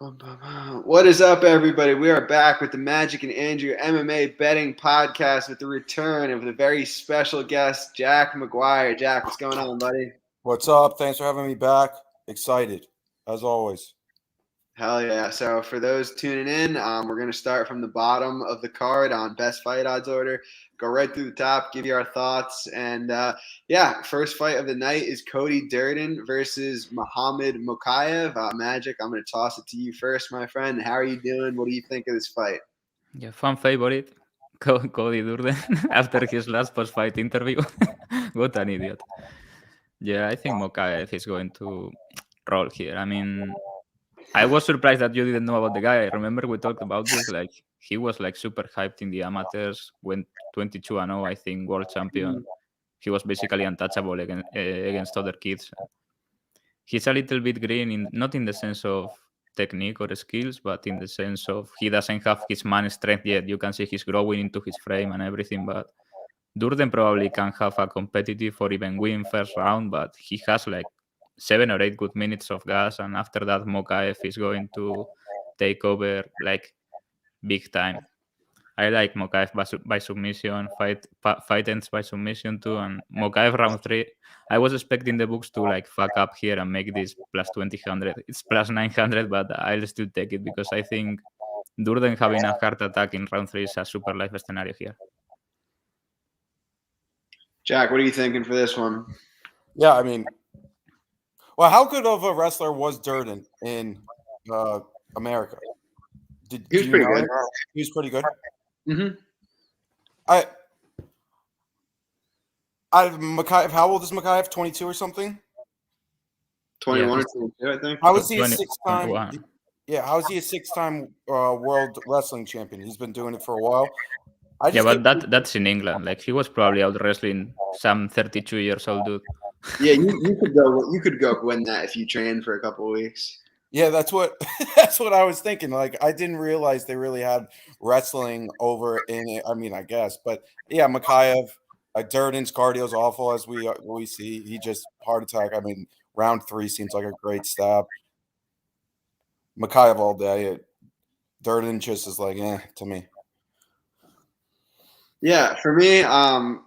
Bum, bum, bum. What is up, everybody? We are back with the Magic and Andrew MMA betting podcast with the return of the very special guest, Jack McGuire. Jack, what's going on, buddy? What's up? Thanks for having me back. Excited, as always. Hell yeah. So, for those tuning in, we're going to start from the bottom of the card on best fight odds order. Go right through the top, give you our thoughts. And first fight of the night is Cody Durden versus Muhammad Mokaev. Magic, I'm going to toss it to you first, my friend. How are you doing? What do you think of this fight? Yeah, fan favorite, Cody Durden, after his last post-fight interview. What an idiot. Yeah, I think Mokaev is going to roll here. I mean, I was surprised that you didn't know about the guy. I remember we talked about this. Like, he was like super hyped in the amateurs, went 22-0, I think, world champion. He was basically untouchable against other kids. He's a little bit green, not in the sense of technique or skills, but in the sense of he doesn't have his man strength yet. You can see he's growing into his frame and everything, but Durden probably can have a competitive or even win first round, but he has like 7 or 8 good minutes of gas, and after that Mokaev is going to take over like big time. I like Mokaev by submission, fight ends by submission too, and Mokaev round 3. I was expecting the books to like fuck up here and make this plus 2000. It's plus 900, but I'll still take it because I think Durden having a heart attack in round 3 is a super life scenario here. Jack, what are you thinking for this one? Yeah, I mean, well, how good of a wrestler was Durden in America? He was pretty good. He was pretty good. Mm-hmm. Mokaev, how old is Mokaev? 22 or something? 21 or 22, I think. How is he a six-time? Yeah, how is he a six-time world wrestling champion? He's been doing it for a while. But that's in England. Like, he was probably out wrestling some 32 years old dude. Yeah, you could go win that if you train for a couple of weeks. Yeah, that's what I was thinking. Like, I didn't realize they really had wrestling over in it. I mean, I guess, but yeah, Mokaev, Durden's cardio is awful, as we see. He just heart attack. I mean, round 3 seems like a great stab. Mokaev all day. Durden just is like, to me. Yeah, for me, I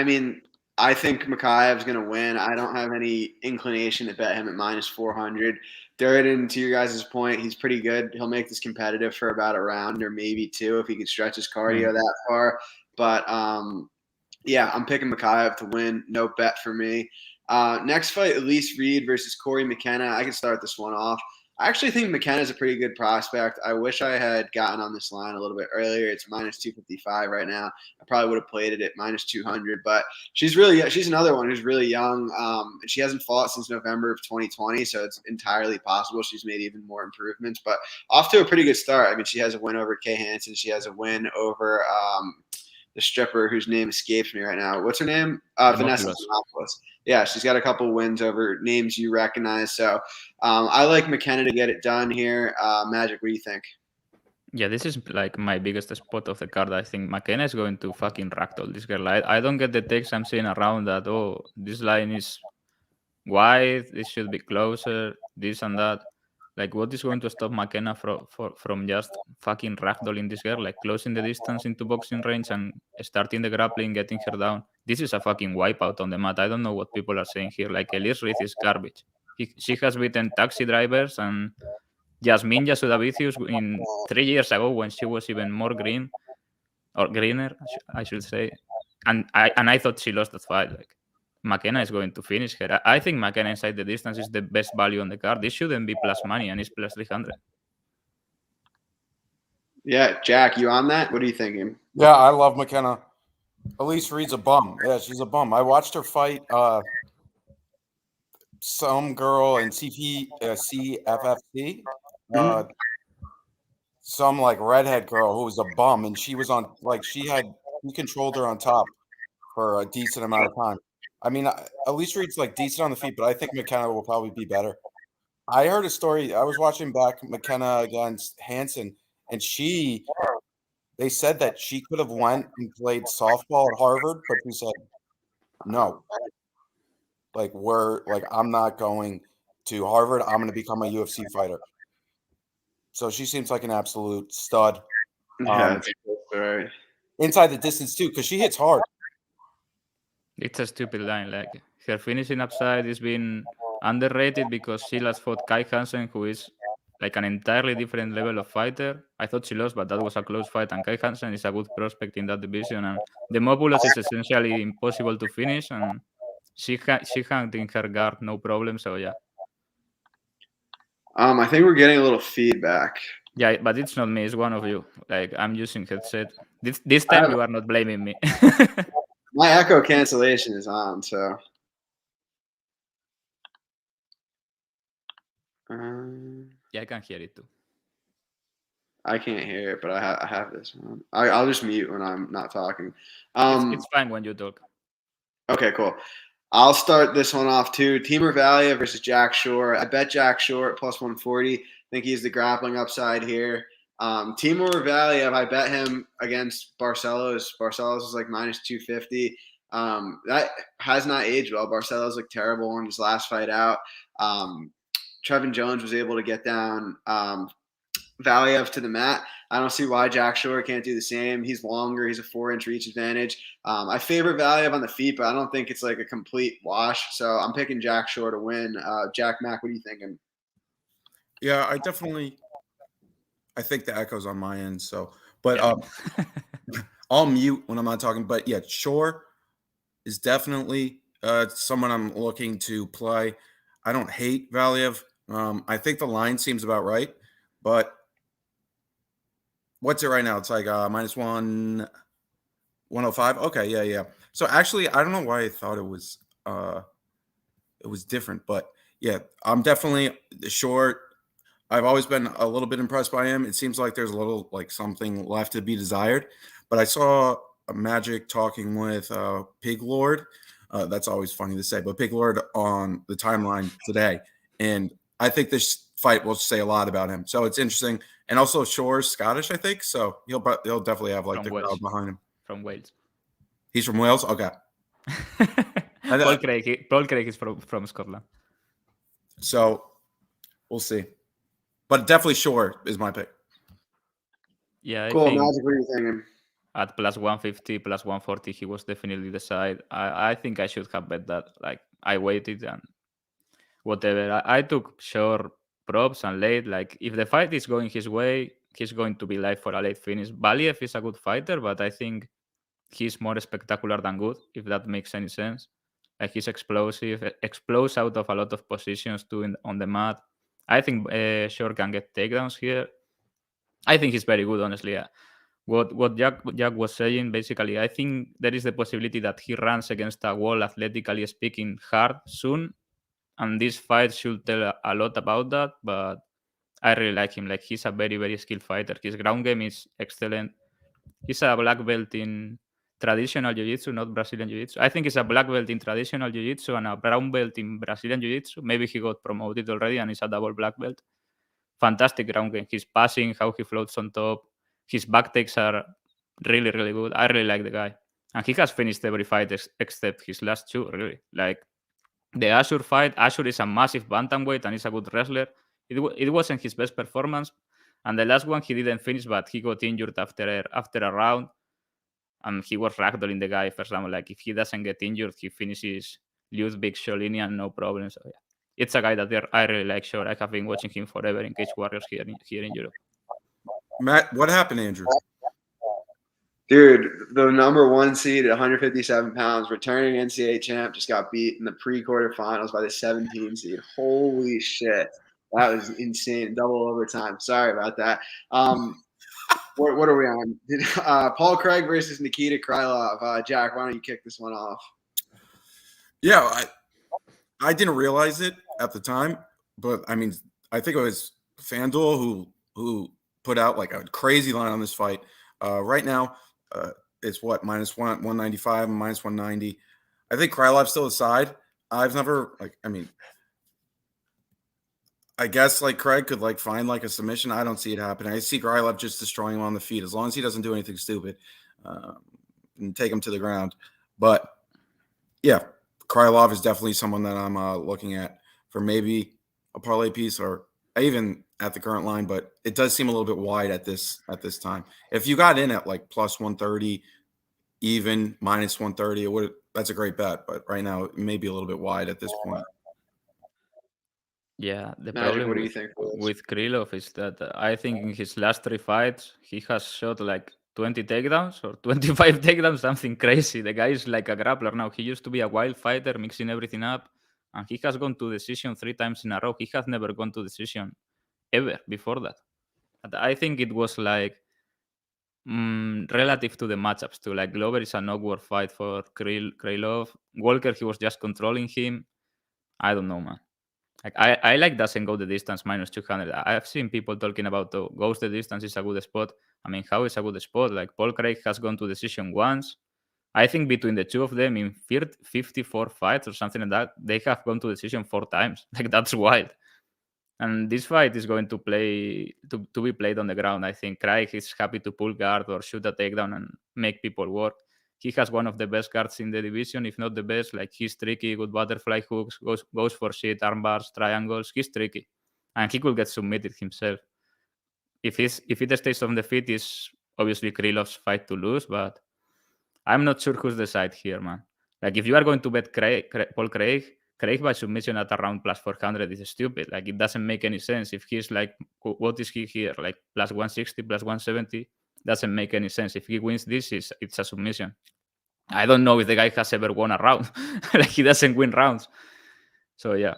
mean, I think Mokaev's going to win. I don't have any inclination to bet him at minus 400. Durden, to your guys' point, he's pretty good. He'll make this competitive for about a round or maybe 2 if he can stretch his cardio that far. But, yeah, I'm picking Mokaev to win. No bet for me. Next fight, Elise Reed versus Corey Mckenna. I can start this one off. I actually think Mckenna is a pretty good prospect. I wish I had gotten on this line a little bit earlier. It's minus 255 right now. I probably would have played it at minus 200, but she's another one who's really young. And she hasn't fought since November of 2020, so it's entirely possible she's made even more improvements. But off to a pretty good start. I mean, she has a win over Kay Hansen. She has a win over the stripper whose name escapes me right now. What's her name? Vanessa Demopoulos. Yeah, she's got a couple wins over names you recognize. So I like Mckenna to get it done here. Magic, what do you think? Yeah, this is like my biggest spot of the card. I think Mckenna is going to fucking ragdoll this girl. I don't get the takes I'm seeing around that, oh, this line is wide, this should be closer, this and that. Like, what is going to stop Mckenna from just fucking ragdolling this girl, like closing the distance into boxing range and starting the grappling, getting her down? This is a fucking wipeout on the mat. I don't know what people are saying here. Like, Elise Reed is garbage. She has beaten taxi drivers and Yasmin Yasudavicius in 3 years ago when she was even more green or greener, I should say. And I thought she lost that fight. Like, Mckenna is going to finish her. I think Mckenna inside the distance is the best value on the card. This shouldn't be plus money, and it's plus 300. Yeah, Jack, you on that? What are you thinking? Yeah, I love Mckenna. Elise Reed's a bum. Yeah, she's a bum. I watched her fight some girl in CFFC. Some like redhead girl who was a bum, and she was on he controlled her on top for a decent amount of time. I mean, Elise Reed's like decent on the feet, but I think Mckenna will probably be better. I heard a story. I was watching back Mckenna against Hansen, and they said that she could have went and played softball at Harvard, but she said no. I'm not going to Harvard. I'm going to become a UFC fighter. So she seems like an absolute stud. Yeah, right. Inside the distance too, because she hits hard. It's a stupid line. Like her finishing upside is being underrated because she last fought Kai Hansen, who is like an entirely different level of fighter. I thought she lost, but that was a close fight. And Kai Hansen is a good prospect in that division. And the Mobulus is essentially impossible to finish. And she hung in her guard, no problem. So yeah. I think we're getting a little feedback. Yeah, but it's not me. It's one of you. Like I'm using headset. This time you are not blaming me. My echo cancellation is on, so. Yeah, I can hear it too. I can't hear it, but I have this on. I'll just mute when I'm not talking. It's fine when you talk. Okay, cool. I'll start this one off too. Timur Valiev versus Jack Shore. I bet Jack Shore at plus 140. I think he's the grappling upside here. Timur Valiev, I bet him against Barcelos. Barcelos is like minus 250. That has not aged well. Barcelos looked terrible in his last fight out. Trevin Jones was able to get down Valiev to the mat. I don't see why Jack Shore can't do the same. He's longer. He's a 4-inch reach advantage. I favor Valiev on the feet, but I don't think it's like a complete wash. So I'm picking Jack Shore to win. Jack Mack, what are you thinking? Yeah, I think the echo's on my end. So, but I'll mute when I'm not talking. But yeah, Shore is definitely someone I'm looking to play. I don't hate Valiev. I think the line seems about right, but what's it right now? It's like minus 105. Okay, yeah. So actually, I don't know why I thought it was different, but yeah, I'm definitely short. I've always been a little bit impressed by him. It seems like there's a little like something left to be desired. But I saw a Magic talking with Pig Lord. That's always funny to say, but Pig Lord on the timeline today, and I think this fight will say a lot about him. So it's interesting. And also Shore's Scottish, I think. So he'll definitely have like the crowd behind him. From Wales. He's from Wales? Okay. Paul Craig is from Scotland. So we'll see. But definitely Shore is my pick. Yeah, cool. Magic, what are you thinking? At plus 150, plus 140, he was definitely the side. I think I should have bet that. Like I waited and whatever. I took Shore props and late. Like if the fight is going his way, he's going to be live for a late finish. Valiev is a good fighter, but I think he's more spectacular than good, if that makes any sense. Like he's explosive, explodes out of a lot of positions too on the mat. I think Shore can get takedowns here. I think he's very good, honestly. Yeah. What Jack was saying, basically, I think there is the possibility that he runs against a wall, athletically speaking, hard soon. And this fight should tell a lot about that, but I really like him. Like he's a very, very skilled fighter. His ground game is excellent. He's a black belt in traditional jiu-jitsu, not Brazilian jiu-jitsu. I think he's a black belt in traditional jiu-jitsu and a brown belt in Brazilian jiu-jitsu. Maybe he got promoted already and is a double black belt. Fantastic ground game. His passing, how he floats on top, his back takes are really, really good. I really like the guy. And he has finished every fight except his last two, really. Like the Ashur fight, Ashur is a massive bantamweight and he's a good wrestler. It wasn't his best performance. And the last one he didn't finish, but he got injured after a round. And he was ragdolling the guy first round. Like if he doesn't get injured, he finishes Ludwig Sholinian, no problem. So yeah. It's a guy that I really like. Sure, I have been watching him forever in Cage Warriors here in Europe. Matt, what happened, Andrew? Dude, the number 1 seed at 157 pounds, returning NCAA champ, just got beat in the pre-quarterfinals by the 17 seed. Holy shit. That was insane. Double overtime. Sorry about that. What are we on? Paul Craig versus Nikita Krylov. Jack, why don't you kick this one off? Yeah, I didn't realize it at the time, but I mean, I think it was FanDuel who put out like a crazy line on this fight. Right now, it's what minus 195 and minus 190. I think Krylov's still aside. I've never I guess like Craig could like find like a submission. I don't see it happening. I see Krylov just destroying him on the feet as long as he doesn't do anything stupid and take him to the ground. But yeah, Krylov is definitely someone that I'm looking at for maybe a parlay piece or even at the current line, but it does seem a little bit wide at this time. If you got in at like plus 130, even minus 130, that's a great bet. But right now, it may be a little bit wide at this point. Yeah, the Magic, problem what do you think? with Krylov is that I think in his last 3 fights, he has shot like 20 takedowns or 25 takedowns, something crazy. The guy is like a grappler now. He used to be a wild fighter, mixing everything up, and he has gone to decision 3 times in a row. He has never gone to decision ever before that. And I think it was like relative to the matchups too. Like Glover is an awkward fight for Krylov. Walker, he was just controlling him. I don't know, man. Like I like doesn't go the distance minus 200. I've seen people talking about goes the distance is a good spot. I mean, how is a good spot? Like Paul Craig has gone to decision once. I think between the two of them in 54 fights or something like that, they have gone to decision 4 times. Like that's wild. And this fight is going to be played on the ground. I think Craig is happy to pull guard or shoot a takedown and make people work. He has one of the best guards in the division, if not the best. Like he's tricky, good butterfly hooks, goes for shit, arm bars, triangles. He's tricky, and he could get submitted himself. If it stays on the feet, is obviously Krylov's fight to lose. But I'm not sure who's the side here, man. Like if you are going to bet Paul Craig by submission at around plus 400 is stupid. Like it doesn't make any sense. If he's like, what is he here? Like plus 160, plus 170? Doesn't make any sense. If he wins this, it's a submission. I don't know if the guy has ever won a round. Like he doesn't win rounds. So yeah,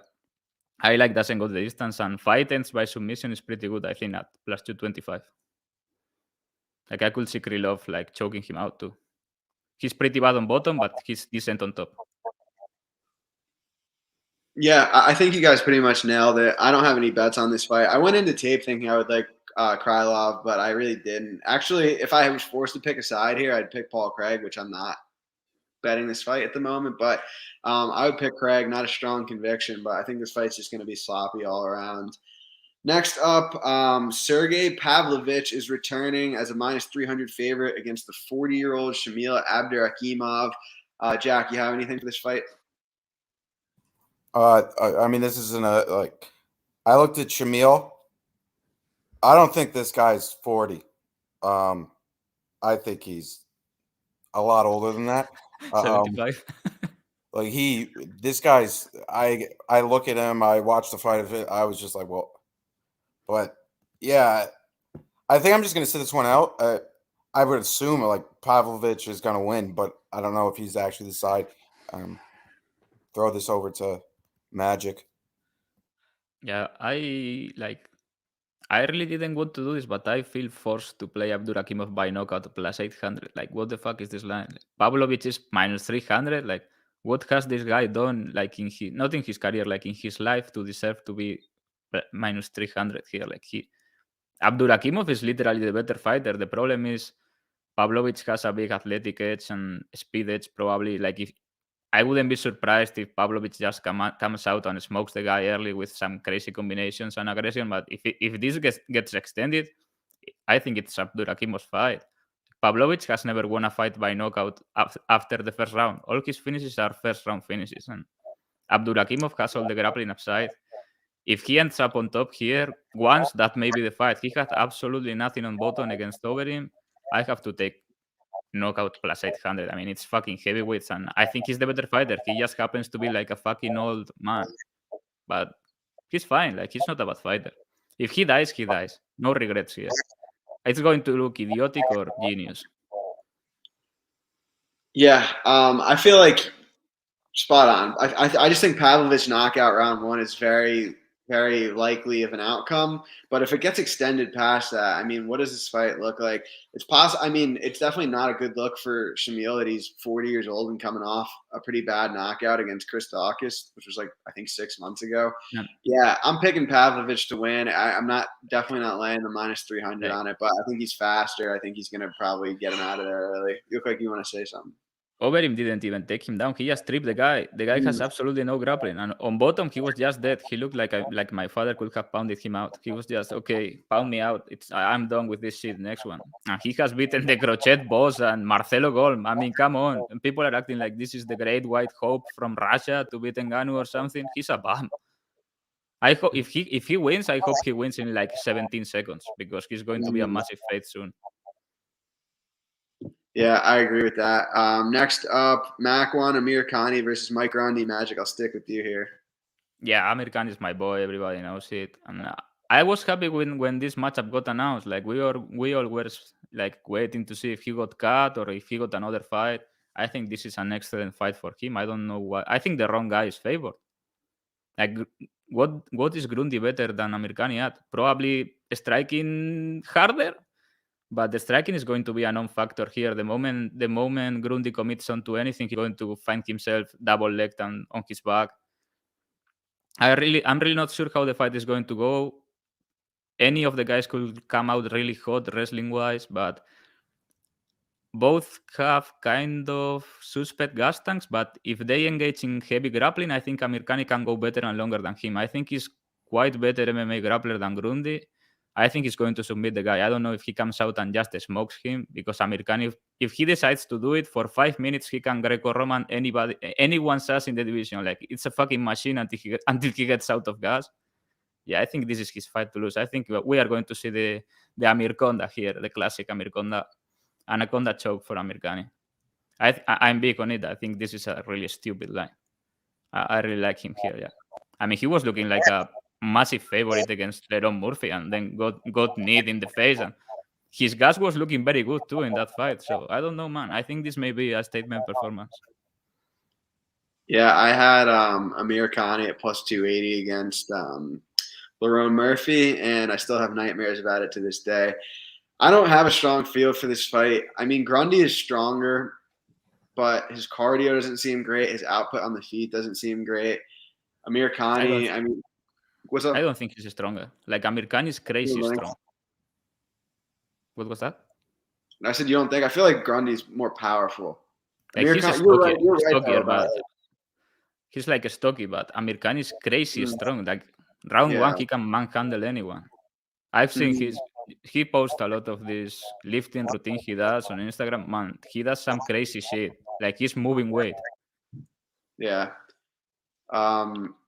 I like doesn't go the distance, and fight ends by submission is pretty good. I think at plus 225. Like I could see Krylov like choking him out too. He's pretty bad on bottom, but he's decent on top. Yeah, I think you guys pretty much nailed it. I don't have any bets on this fight. I went into tape thinking I would like Krylov, but I really didn't. Actually, if I was forced to pick a side here, I'd pick Paul Craig, which I'm not betting this fight at the moment. But I would pick Craig. Not a strong conviction, but I think this fight's just going to be sloppy all around. Next up, Sergey Pavlovich is returning as a minus 300 favorite against the 40-year-old Shamil Abdurakhimov. Jack, you have anything for this fight? I mean, this isn't I looked at Shamil. I don't think this guy's 40. I think he's a lot older than that. 75. Like this guy's. I look at him. I watched the fight of it. I was just like, well, but yeah, I think I'm just gonna sit this one out. I would assume like Pavlovich is gonna win, but I don't know if he's actually the side. Throw this over to Magic. Yeah, I really didn't want to do this, but I feel forced to play Abdurakhimov by knockout plus 800. Like, what the fuck is this line? Like, Pavlovich is minus 300. Like, what has this guy done? Like not in his career, like in his life, to deserve to be minus 300 here? Like Abdurakhimov is literally the better fighter. The problem is Pavlovich has a big athletic edge and speed edge. Probably, like if I wouldn't be surprised if Pavlovich just comes out and smokes the guy early with some crazy combinations and aggression. But if this gets extended, I think it's Abdurakhimov's fight. Pavlovich has never won a fight by knockout after the first round. All his finishes are first round finishes. And Abdurakhimov has all the grappling upside. If he ends up on top here once, that may be the fight. He had absolutely nothing on bottom against Overeem. I have to take knockout plus 800. I mean, it's fucking heavyweights, and I think he's the better fighter. He just happens to be like a fucking old man, but he's fine. Like, he's not a bad fighter. If he dies, he dies. No regrets here. It's going to look idiotic or genius. Yeah, I feel like spot on. I just think Pavlovich knockout round 1 is very, very likely of an outcome. But if it gets extended past that, I mean, what does this fight look like? It's possible. I mean, it's definitely not a good look for Shamil that he's 40 years old and coming off a pretty bad knockout against Chris Daukaus, which was like, I think 6 months ago. Yeah, I'm picking Pavlovich to win. I'm definitely not laying the minus 300 on it, but I think he's faster. I think he's going to probably get him out of there early. You look like you want to say something. Overeem didn't even take him down. He just tripped the guy. The guy has absolutely no grappling. And on bottom, he was just dead. He looked like my father could have pounded him out. He was just, okay, pound me out. I'm done with this shit. Next one. And he has beaten the Crochet boss and Marcelo Golm. I mean, come on. And people are acting like this is the great white hope from Russia to beat Ngannou or something. He's a bum. I hope if he wins, I hope he wins in like 17 seconds because he's going to be a massive fight soon. Yeah, I agree with that. Next up, Makwan Amirkhani versus Mike Grundy. Magic, I'll stick with you here. Yeah, Mccann is my boy. Everybody knows it, and I was happy when this matchup got announced. Like we all were like waiting to see if he got cut or if he got another fight. I think this is an excellent fight for him. I don't know why. I think the wrong guy is favored. Like what is Grundy better than Amirkhani at? Probably striking harder, but the striking is going to be a non-factor here. The moment Grundy commits onto anything, he's going to find himself double-legged and on his back. I'm really not sure how the fight is going to go. Any of the guys could come out really hot wrestling-wise, but both have kind of suspect gas tanks. But if they engage in heavy grappling, I think Amirkhani can go better and longer than him. I think he's quite better MMA grappler than Grundy. I think he's going to submit the guy. I don't know if he comes out and just smokes him because Amirkhani, if he decides to do it for 5 minutes, he can Greco-Roman anyone's ass in the division. Like it's a fucking machine until he gets out of gas. Yeah, I think this is his fight to lose. I think we are going to see the Amirkonda here, the classic Amirkonda, Anaconda choke for Amirkhani. I'm big on it. I think this is a really stupid line. I really like him here. Yeah, I mean he was looking like a massive favorite against Leron Murphy, and then got kneed in the face, and his gas was looking very good too in that fight. So I don't know, man. I think this may be a statement performance. Yeah, I had Amirkhani at plus 280 against Leron Murphy, and I still have nightmares about it to this day. I don't have a strong feel for this fight. I mean, Grundy is stronger, but his cardio doesn't seem great. His output on the feet doesn't seem great. Amirkhani, I mean, what's up? I don't think he's stronger. Like Amirkhani is crazy strong. What was that? I said you don't think? I feel like Grundy's more powerful. Like he's stockier, but he's like a stocky, but Amirkhani is crazy strong. Like round one, he can manhandle anyone. I've seen he posts a lot of this lifting routine he does on Instagram. Man, he does some crazy shit. Like he's moving weight. Yeah.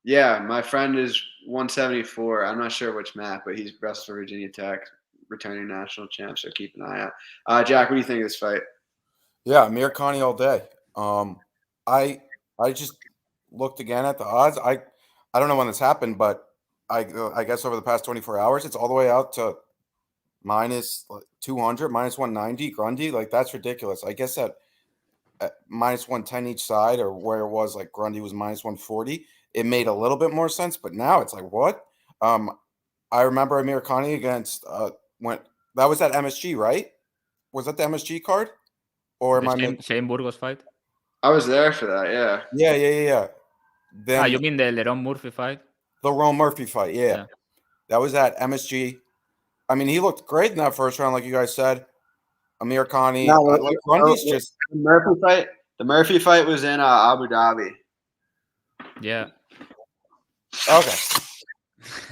Yeah, my friend is 174. I'm not sure which map, but he's wrestled for Virginia Tech, returning national champ, so keep an eye out. Jack, what do you think of this fight? Yeah, Amirkhani all day. I just looked again at the odds. I don't know when this happened, but I guess over the past 24 hours, it's all the way out to minus 200, minus 190 Grundy. Like that's ridiculous. I guess at minus 110 each side, or where it was like Grundy was minus 140, it made a little bit more sense. But now it's like what? I remember Amirkhani against when that was that MSG, right? Was that the MSG card? Or am I Shane Burgos fight? I was there for that. Yeah. Yeah. Then you mean the Leron Murphy fight? The Ron Murphy fight, yeah. That was at MSG. I mean, he looked great in that first round, like you guys said. Amirkhani, Grundy's just the Murphy fight. The Murphy fight was in Abu Dhabi. Yeah. Okay.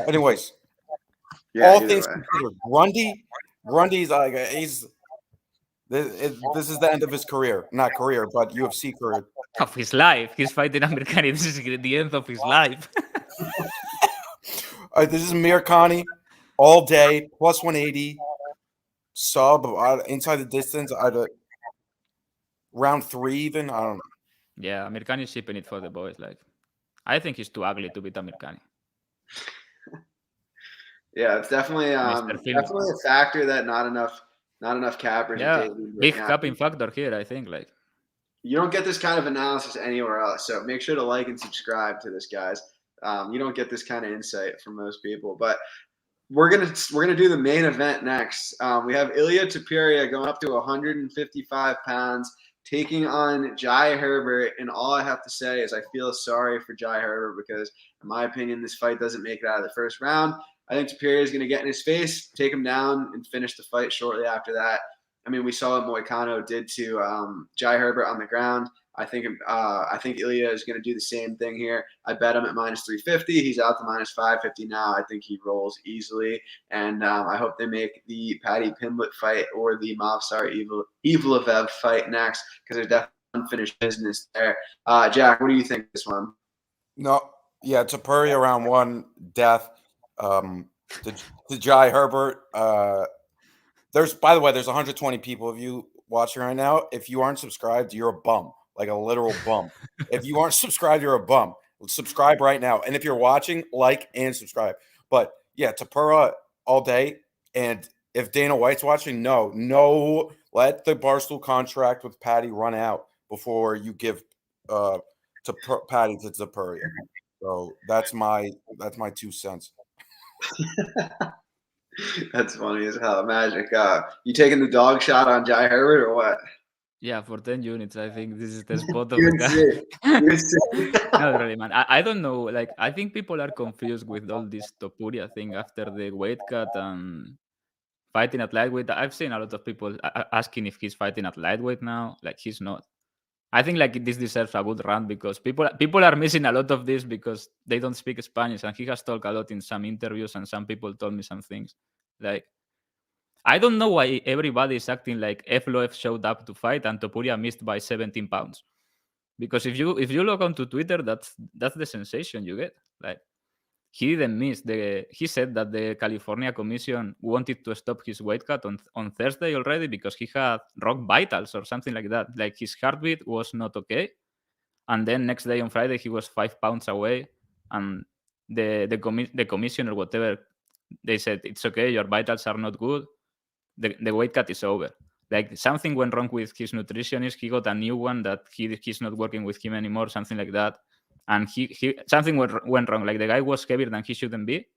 Anyways, all things considered, Grundy's like this is the end of his career, not career, but UFC career. Of his life. He's fighting Amirkhani. This is the end of his life. This is Amirkhani all day, plus 180, sub inside the distance. Round 3 even. I don't know. Yeah, Amirkhani is shipping it for the boys. Like, I think he's too ugly to beat Amirkhani. Yeah, it's definitely a factor that not enough cappers. Yeah, big capping factor here. I think like you don't get this kind of analysis anywhere else. So make sure to like and subscribe to this, guys. You don't get this kind of insight from most people. But we're gonna do the main event next. We have Ilia Topuria going up to 155 pounds, taking on Jai Herbert. And all I have to say is I feel sorry for Jai Herbert because, in my opinion, this fight doesn't make it out of the first round. I think Topuria is going to get in his face, take him down, and finish the fight shortly after that. I mean, we saw what Moicano did to Jai Herbert on the ground. I think Ilia is going to do the same thing here. I bet him at minus 350. He's out to minus 550 now. I think he rolls easily. And I hope they make the Paddy Pimlet fight or the Movsar Evloev fight next because there's definitely unfinished business there. Jack, what do you think of this one? No, Yeah, Topuria round 1, death. To Jai Herbert. By the way, there's 120 people of you watching right now. If you aren't subscribed, you're a bum, like a literal bum. If you aren't subscribed, you're a bum. Subscribe right now. And if you're watching, like and subscribe. But yeah, Topuria all day. And if Dana White's watching, no, let the Barstool contract with Patty run out before you give Patty to Topuria. So that's my 2 cents. That's funny as hell. Magic. You taking the dog shot on Jai Herbert or what? Yeah, for 10 units, I think this is the spot of the guy. Not really, man. I don't know. Like, I think people are confused with all this Topuria thing after the weight cut and fighting at lightweight. I've seen a lot of people asking if he's fighting at lightweight now. Like, he's not. I think like this deserves a good run because people are missing a lot of this because they don't speak Spanish, and he has talked a lot in some interviews, and some people told me some things. Like, I don't know why everybody is acting like Evloev showed up to fight and Topuria missed by 17 pounds. Because if you log onto Twitter, that's the sensation you get. Like, he didn't miss. He said that the California Commission wanted to stop his weight cut on Thursday already because he had rock vitals or something like that. Like, his heartbeat was not okay. And then next day on Friday, he was 5 pounds away. And the commission or whatever, they said, it's okay, your vitals are not good. The weight cut is over. Like, something went wrong with his nutritionist. He got a new one that he's not working with him anymore, something like that. And something went wrong. Like, the guy was heavier than he shouldn't be.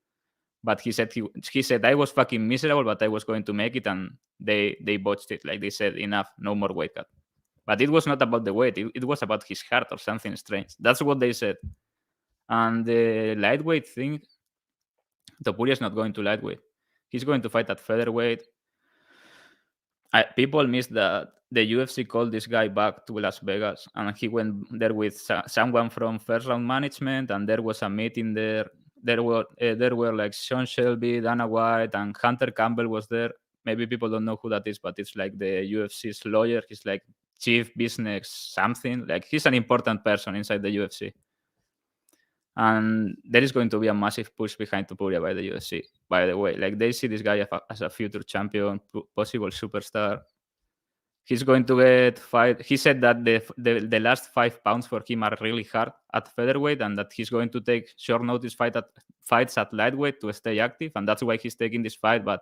But he said I was fucking miserable, but I was going to make it, and they botched it. Like, they said, enough, no more weight cut. But it was not about the weight. It was about his heart or something strange. That's what they said. And the lightweight thing, Topuria is not going to lightweight. He's going to fight at featherweight. People missed that the UFC called this guy back to Las Vegas, and he went there with someone from First Round Management, and there was a meeting there. There were like Sean Shelby, Dana White, and Hunter Campbell was there. Maybe people don't know who that is, but it's like the UFC's lawyer. He's like chief business something. Like, he's an important person inside the UFC. And there is going to be a massive push behind Topuria by the UFC, by the way. Like, they see this guy as a future champion, possible superstar. He's going to get fight. He said that the last 5 pounds for him are really hard at featherweight, and that he's going to take short notice fights at lightweight to stay active, and that's why he's taking this fight. But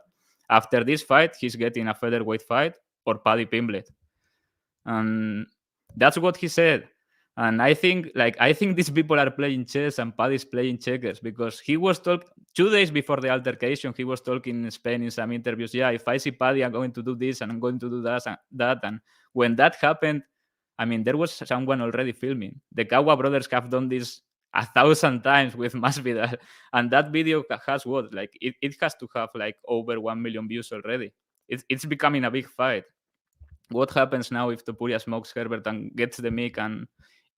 after this fight, he's getting a featherweight fight or Paddy Pimlet. And that's what he said. And I think these people are playing chess and Paddy's playing checkers, because he was talking 2 days before the altercation. He was talking in Spain in some interviews. Yeah, if I see Paddy, I'm going to do this and I'm going to do that. And when that happened, I mean, there was someone already filming. The Kawa brothers have done this 1,000 times with Masvidal, and that video has what? Like, it has to have like over 1 million views already. It's becoming a big fight. What happens now if Topuria smokes Herbert and gets the mic and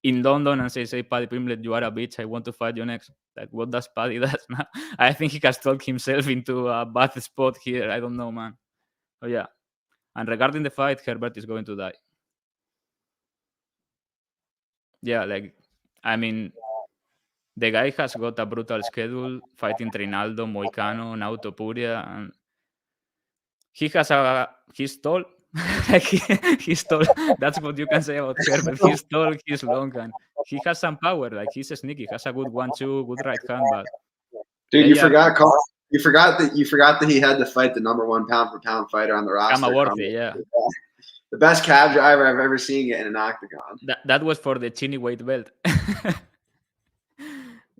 in London and says, "Hey, Paddy Pimlet, you are a bitch. I want to fight you next." Like, what does Paddy do now? I think he has talked himself into a bad spot here. I don't know, man. Oh, yeah. And regarding the fight, Herbert is going to die. Yeah, like, I mean, the guy has got a brutal schedule, fighting Trinaldo, Moicano, now Topuria, and he's tall. Like, he's tall. That's what you can say about Herbert. He's tall, he's long, and he has some power. Like, he's sneaky, has a good 1-2, good right hand. But dude, you forgot that he had to fight the #1 pound for pound fighter on the roster. Kamaworthy, yeah. The best cab driver I've ever seen get in an octagon. That was for the chinny weight belt.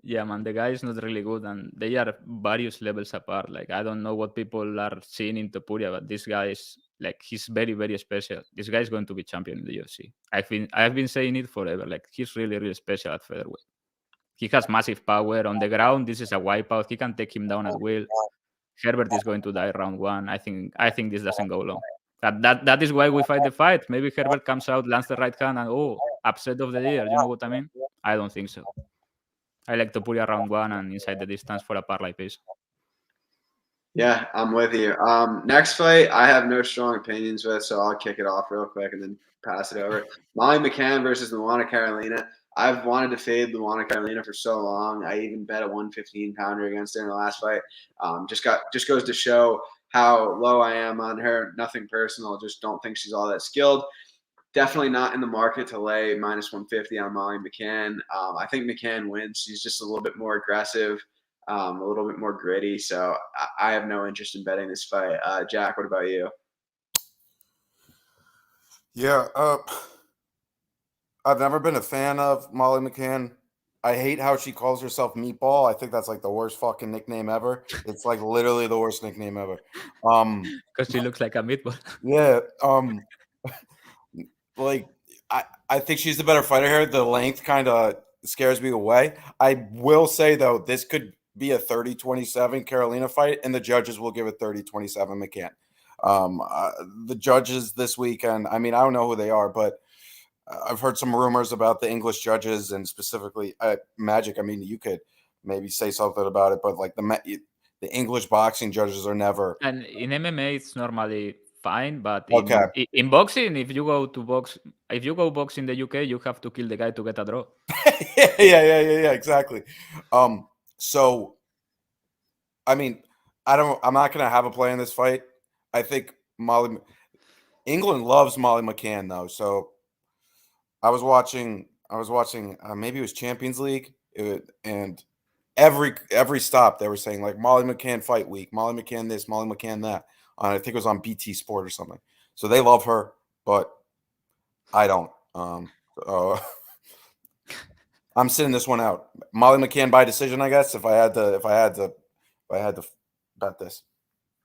Yeah, man, the guy is not really good, and they are various levels apart. Like, I don't know what people are seeing in Topuria, but this guy is like, he's very, very special. This guy is going to be champion in the UFC. I've been saying it forever. Like, he's really, really special at featherweight. He has massive power on the ground. This is a wipeout. He can take him down at will. Herbert is going to die round 1. I think this doesn't go long. That is why we fight the fight. Maybe Herbert comes out, lands the right hand, and upset of the year. You know what I mean? I don't think so. I like Topuria round 1 and inside the distance for a parlay piece. Yeah, I'm with you. Next fight, I have no strong opinions with, so I'll kick it off real quick and then pass it over. Molly Mccann versus Moana Carolina. I've wanted to fade Luana Carolina for so long. I even bet a 115-pounder against her in the last fight. Just goes to show how low I am on her. Nothing personal. Just don't think she's all that skilled. Definitely not in the market to lay minus 150 on Molly McCann. I think McCann wins. She's just a little bit more aggressive, a little bit more gritty. So I have no interest in betting this fight. Jack, what about you? Yeah, I've never been a fan of Molly McCann. I hate how she calls herself Meatball. I think that's like the worst fucking nickname ever. It's like literally the worst nickname ever. Because she looks like a meatball. Yeah. Like I think she's the better fighter here. The length kind of scares me away. I will say though, this could be a 30-27 Carolina fight, and the judges will give it 30-27 McCann. The judges this weekend, I mean, I don't know who they are, but I've heard some rumors about the English judges and specifically Magic. I mean, you could maybe say something about it, but like the English boxing judges are never. And in MMA, it's normally fine, but Okay. in boxing, if you go box in the UK, you have to kill the guy to get a draw. yeah, exactly. So, I mean, I'm not gonna have a play in this fight. I think England loves Molly McCann though, so I was watching maybe it was Champions League, and every stop they were saying like Molly McCann fight week, Molly McCann this, Molly McCann that. I think it was on BT Sport or something. So they love her, but I don't. I'm sitting this one out. Molly McCann by decision, I guess. If I had to bet this.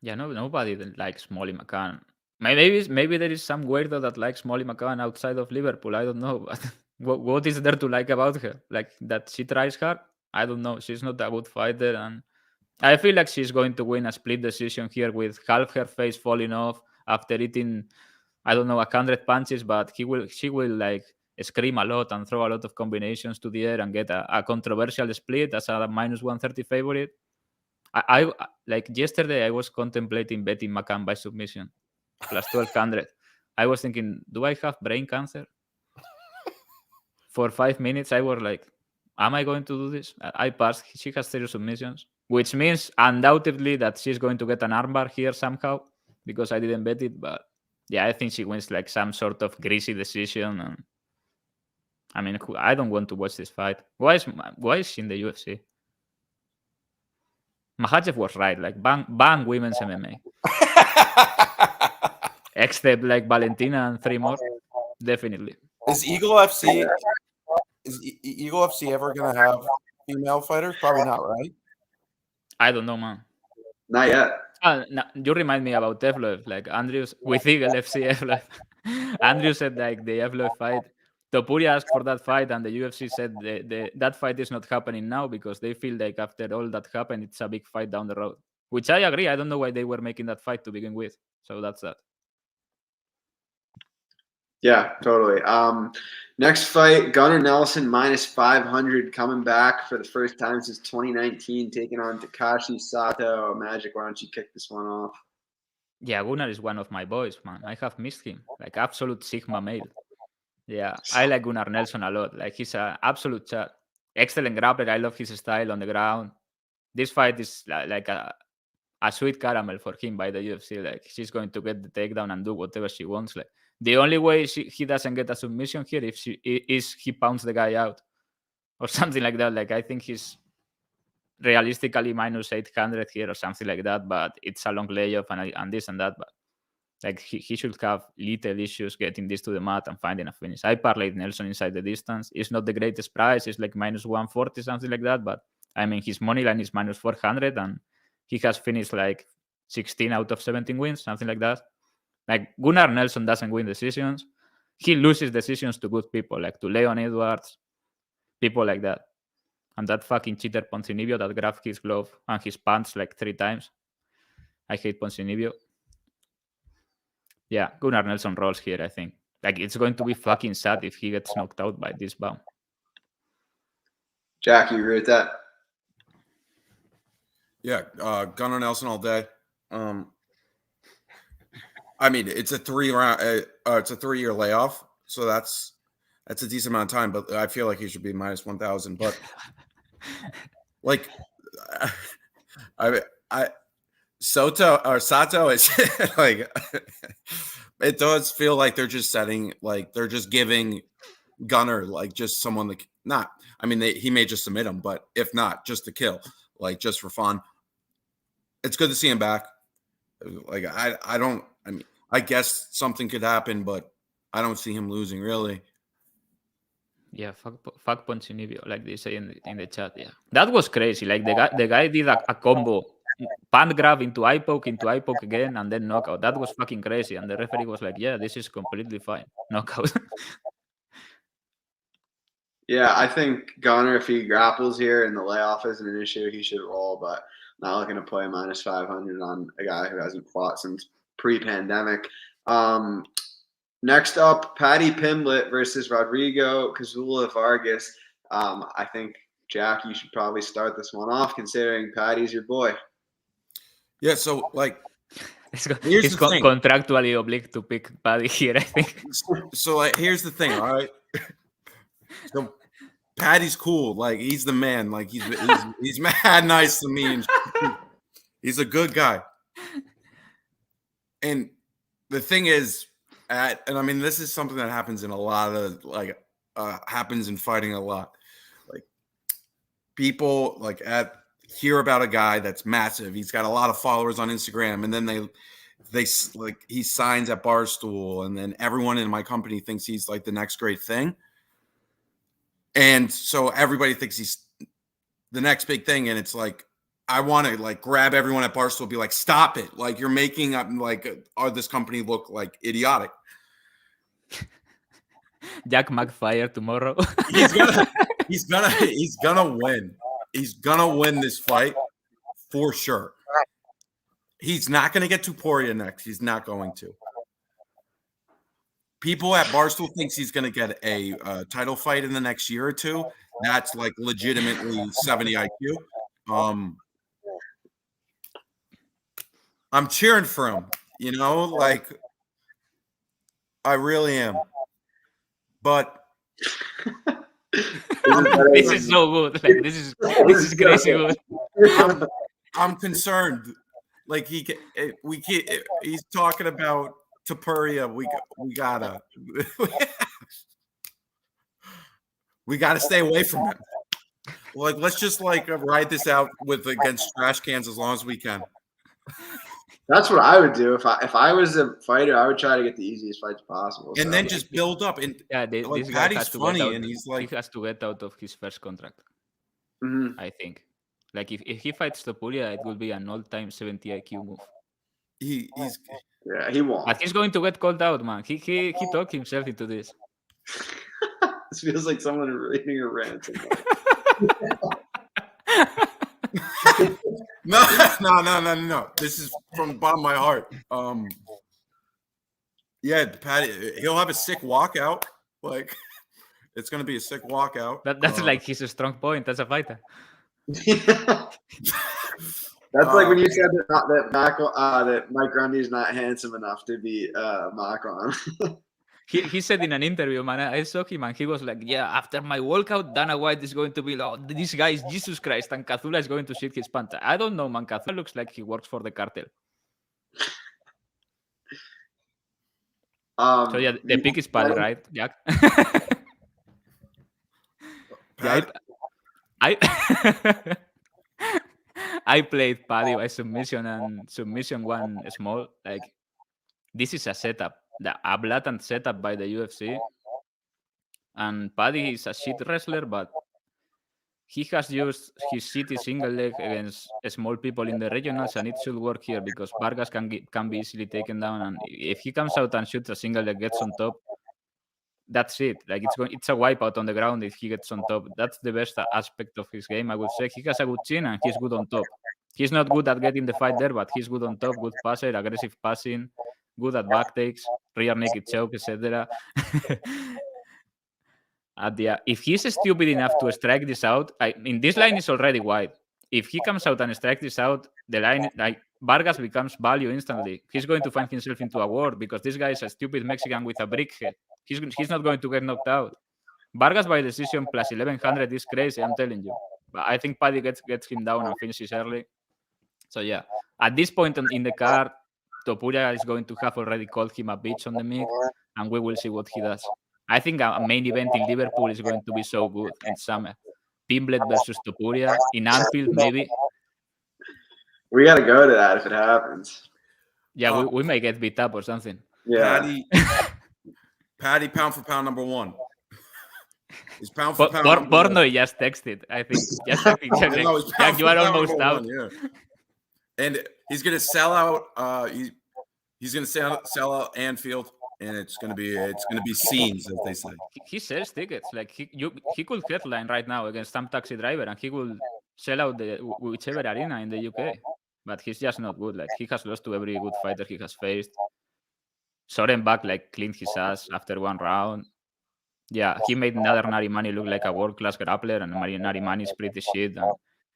Yeah, nobody likes Molly McCann. Maybe there is some weirdo that likes Molly McCann outside of Liverpool. I don't know. But what is there to like about her? Like that she tries hard? I don't know. She's not a good fighter, and I feel like she's going to win a split decision here with half her face falling off after eating, I don't know, 100 punches. But she will like scream a lot and throw a lot of combinations to the air and get a controversial split as a minus 130 favorite. I like yesterday I was contemplating betting Mccann by submission plus 1200. I was thinking, do I have brain cancer? For 5 minutes I was like, am I going to do this? I passed. She has 0 submissions, which means undoubtedly that she's going to get an armbar here somehow because I didn't bet it. But yeah, I think she wins like some sort of greasy decision. And I mean, I don't want to watch this fight. Why is she in the UFC? Makhachev was right. Like ban women's MMA, except like Valentina and 3 more. Definitely. Is Eagle FC ever gonna have female fighters? Probably not, right? I don't know, man. Not yet. No, you remind me about Evloev, like Andrews with Eagle FC Evloev. Andrew said like the Evloev fight. Topuria asked for that fight, and the UFC said that fight is not happening now because they feel like after all that happened, it's a big fight down the road. Which I agree. I don't know why they were making that fight to begin with. So that's that. Yeah, totally. Next fight, Gunnar Nelson minus 500 coming back for the first time since 2019, taking on Takashi Sato. Magic, why don't you kick this one off? Yeah, Gunnar is one of my boys, man. I have missed him. Like absolute Sigma male. Yeah, I like Gunnar Nelson a lot. Like he's an absolute chat. Excellent grappler. I love his style on the ground. This fight is like a sweet caramel for him by the UFC. Like she's going to get the takedown and do whatever she wants. Like the only way he doesn't get a submission here is he pounds the guy out or something like that. Like I think he's realistically minus 800 here or something like that. But it's a long layoff and this and that. But like he should have little issues getting this to the mat and finding a finish. I parlayed Nelson inside the distance. It's not the greatest price. It's like minus 140, something like that. But I mean, his money line is minus 400 and he has finished like 16 out of 17 wins, something like that. Like Gunnar Nelson doesn't win decisions. He loses decisions to good people, like to Leon Edwards, people like that. And that fucking cheater Ponzinibbio that grabbed his glove and his pants like 3 times. I hate Ponzinibbio. Yeah, Gunnar Nelson rolls here, I think. Like, it's going to be fucking sad if he gets knocked out by this bomb. Jack, you agree with that? Yeah, Gunnar Nelson all day. I mean, it's a 3-year layoff, so that's That's a decent amount of time, but I feel like he should be minus 1,000. But like, I Sato is like, it does feel like they're just setting, like they're just giving Gunner like just someone that not. I mean, he may just submit him, but if not, just to kill, like just for fun. It's good to see him back. Like I don't. I mean, I guess something could happen, but I don't see him losing really. Yeah, fuck Poncinibio, like they say in the chat. Yeah, that was crazy. Like the guy did a combo, pan grab into eye poke again, and then knockout. That was fucking crazy. And the referee was like, "Yeah, this is completely fine, knockout." Yeah, I think Gunner, if he grapples here and the layoff isn't an issue, he should roll. But not looking to play minus 500 on a guy who hasn't fought since pre-pandemic. Next up, Paddy Pimlet versus Rodrigo, Kazula, Vargas. I think, Jack, you should probably start this one off, considering Paddy's your boy. Yeah, so like, he's contractually obliged to pick Paddy here, I think. So like, here's the thing, all right? So Paddy's cool, like he's the man, like he's mad nice to me, and he's a good guy. And the thing is, and I mean, this is something that happens in a lot of happens in fighting a lot. Like people like hear about a guy that's massive. He's got a lot of followers on Instagram, and then they like he signs at Barstool, and then everyone in my company thinks he's like the next great thing. And so everybody thinks he's the next big thing, and it's like I want to like grab everyone at Barstool and be like, stop it. Like you're making up like this company look like idiotic. Jack McGuire tomorrow. he's gonna win. He's gonna win this fight for sure. He's not gonna get Tuporia next. He's not going to. People at Barstool thinks he's gonna get a title fight in the next year or two. That's like legitimately 70 IQ. I'm cheering for him, you know, like I really am. But this is so good. Like, this is crazy good. I'm concerned. Like he's talking about Tuporia. We gotta stay away from him. Like let's just like ride this out against trash cans as long as we can. That's what I would do if I was a fighter. I would try to get the easiest fights possible, and then just build up. And yeah, like this guy Paddy's has to funny, and he's like he has to get out of his first contract. Mm-hmm. I think, like if he fights Topuria, it will be an all-time 70 IQ move. He won't. But he's going to get called out, man. He talked himself into this. This feels like someone reading a rant. No. This is from the bottom of my heart. Yeah, Paddy, he'll have a sick walkout. Like, it's gonna be a sick walkout. That's like his strong point as a fighter. That's like when you said that Mike Grundy is not handsome enough to be Macron. He said in an interview, man, I saw him and he was like, yeah, after my walkout, Dana White is going to be like, this guy is Jesus Christ, and Kazula is going to shit his pants. I don't know, man. Kazula looks like he works for the cartel. So yeah, the pick is Paddy, right, Jack? Yeah, I played Paddy by submission and submission one small. Like, this is a setup. A blatant setup by the UFC, and Paddy is a shit wrestler, but he has used his shitty single leg against small people in the regionals, and it should work here because Vargas can be easily taken down, and if he comes out and shoots a single leg, gets on top, that's it. Like it's a wipeout on the ground if he gets on top. That's the best aspect of his game, I would say. He has a good chin and he's good on top. He's not good at getting the fight there, but he's good on top, good passer, aggressive passing, good at back takes, rear naked choke, etc. If he's stupid enough to strike this out, this line is already wide. If he comes out and strikes this out, the line, like Vargas becomes value instantly. He's going to find himself into a war because this guy is a stupid Mexican with a brick head. He's not going to get knocked out. Vargas by decision plus 1100 is crazy. I'm telling you. But I think Paddy gets him down and finishes early. So yeah, at this point in the card, Topuria is going to have already called him a bitch on the mic, and we will see what he does. I think a main event in Liverpool is going to be so good in summer. Pimlet versus Topuria in Anfield, maybe. We got to go to that if it happens. Yeah, we may get beat up or something. Yeah. Paddy, pound for pound number one. He's pound for pound. Porno just texted. I think. Just texted. Jack, you are almost out. Yeah. And he's gonna sell out. He's gonna sell out Anfield, and it's gonna be scenes, as they say. He sells tickets. Like he could headline right now against some taxi driver, and he will sell out whichever arena in the UK. But he's just not good. Like he has lost to every good fighter he has faced. Sorenbach like cleaned his ass after one round. Yeah, he made another Narimani look like a world-class grappler, and Narimani is pretty shit. And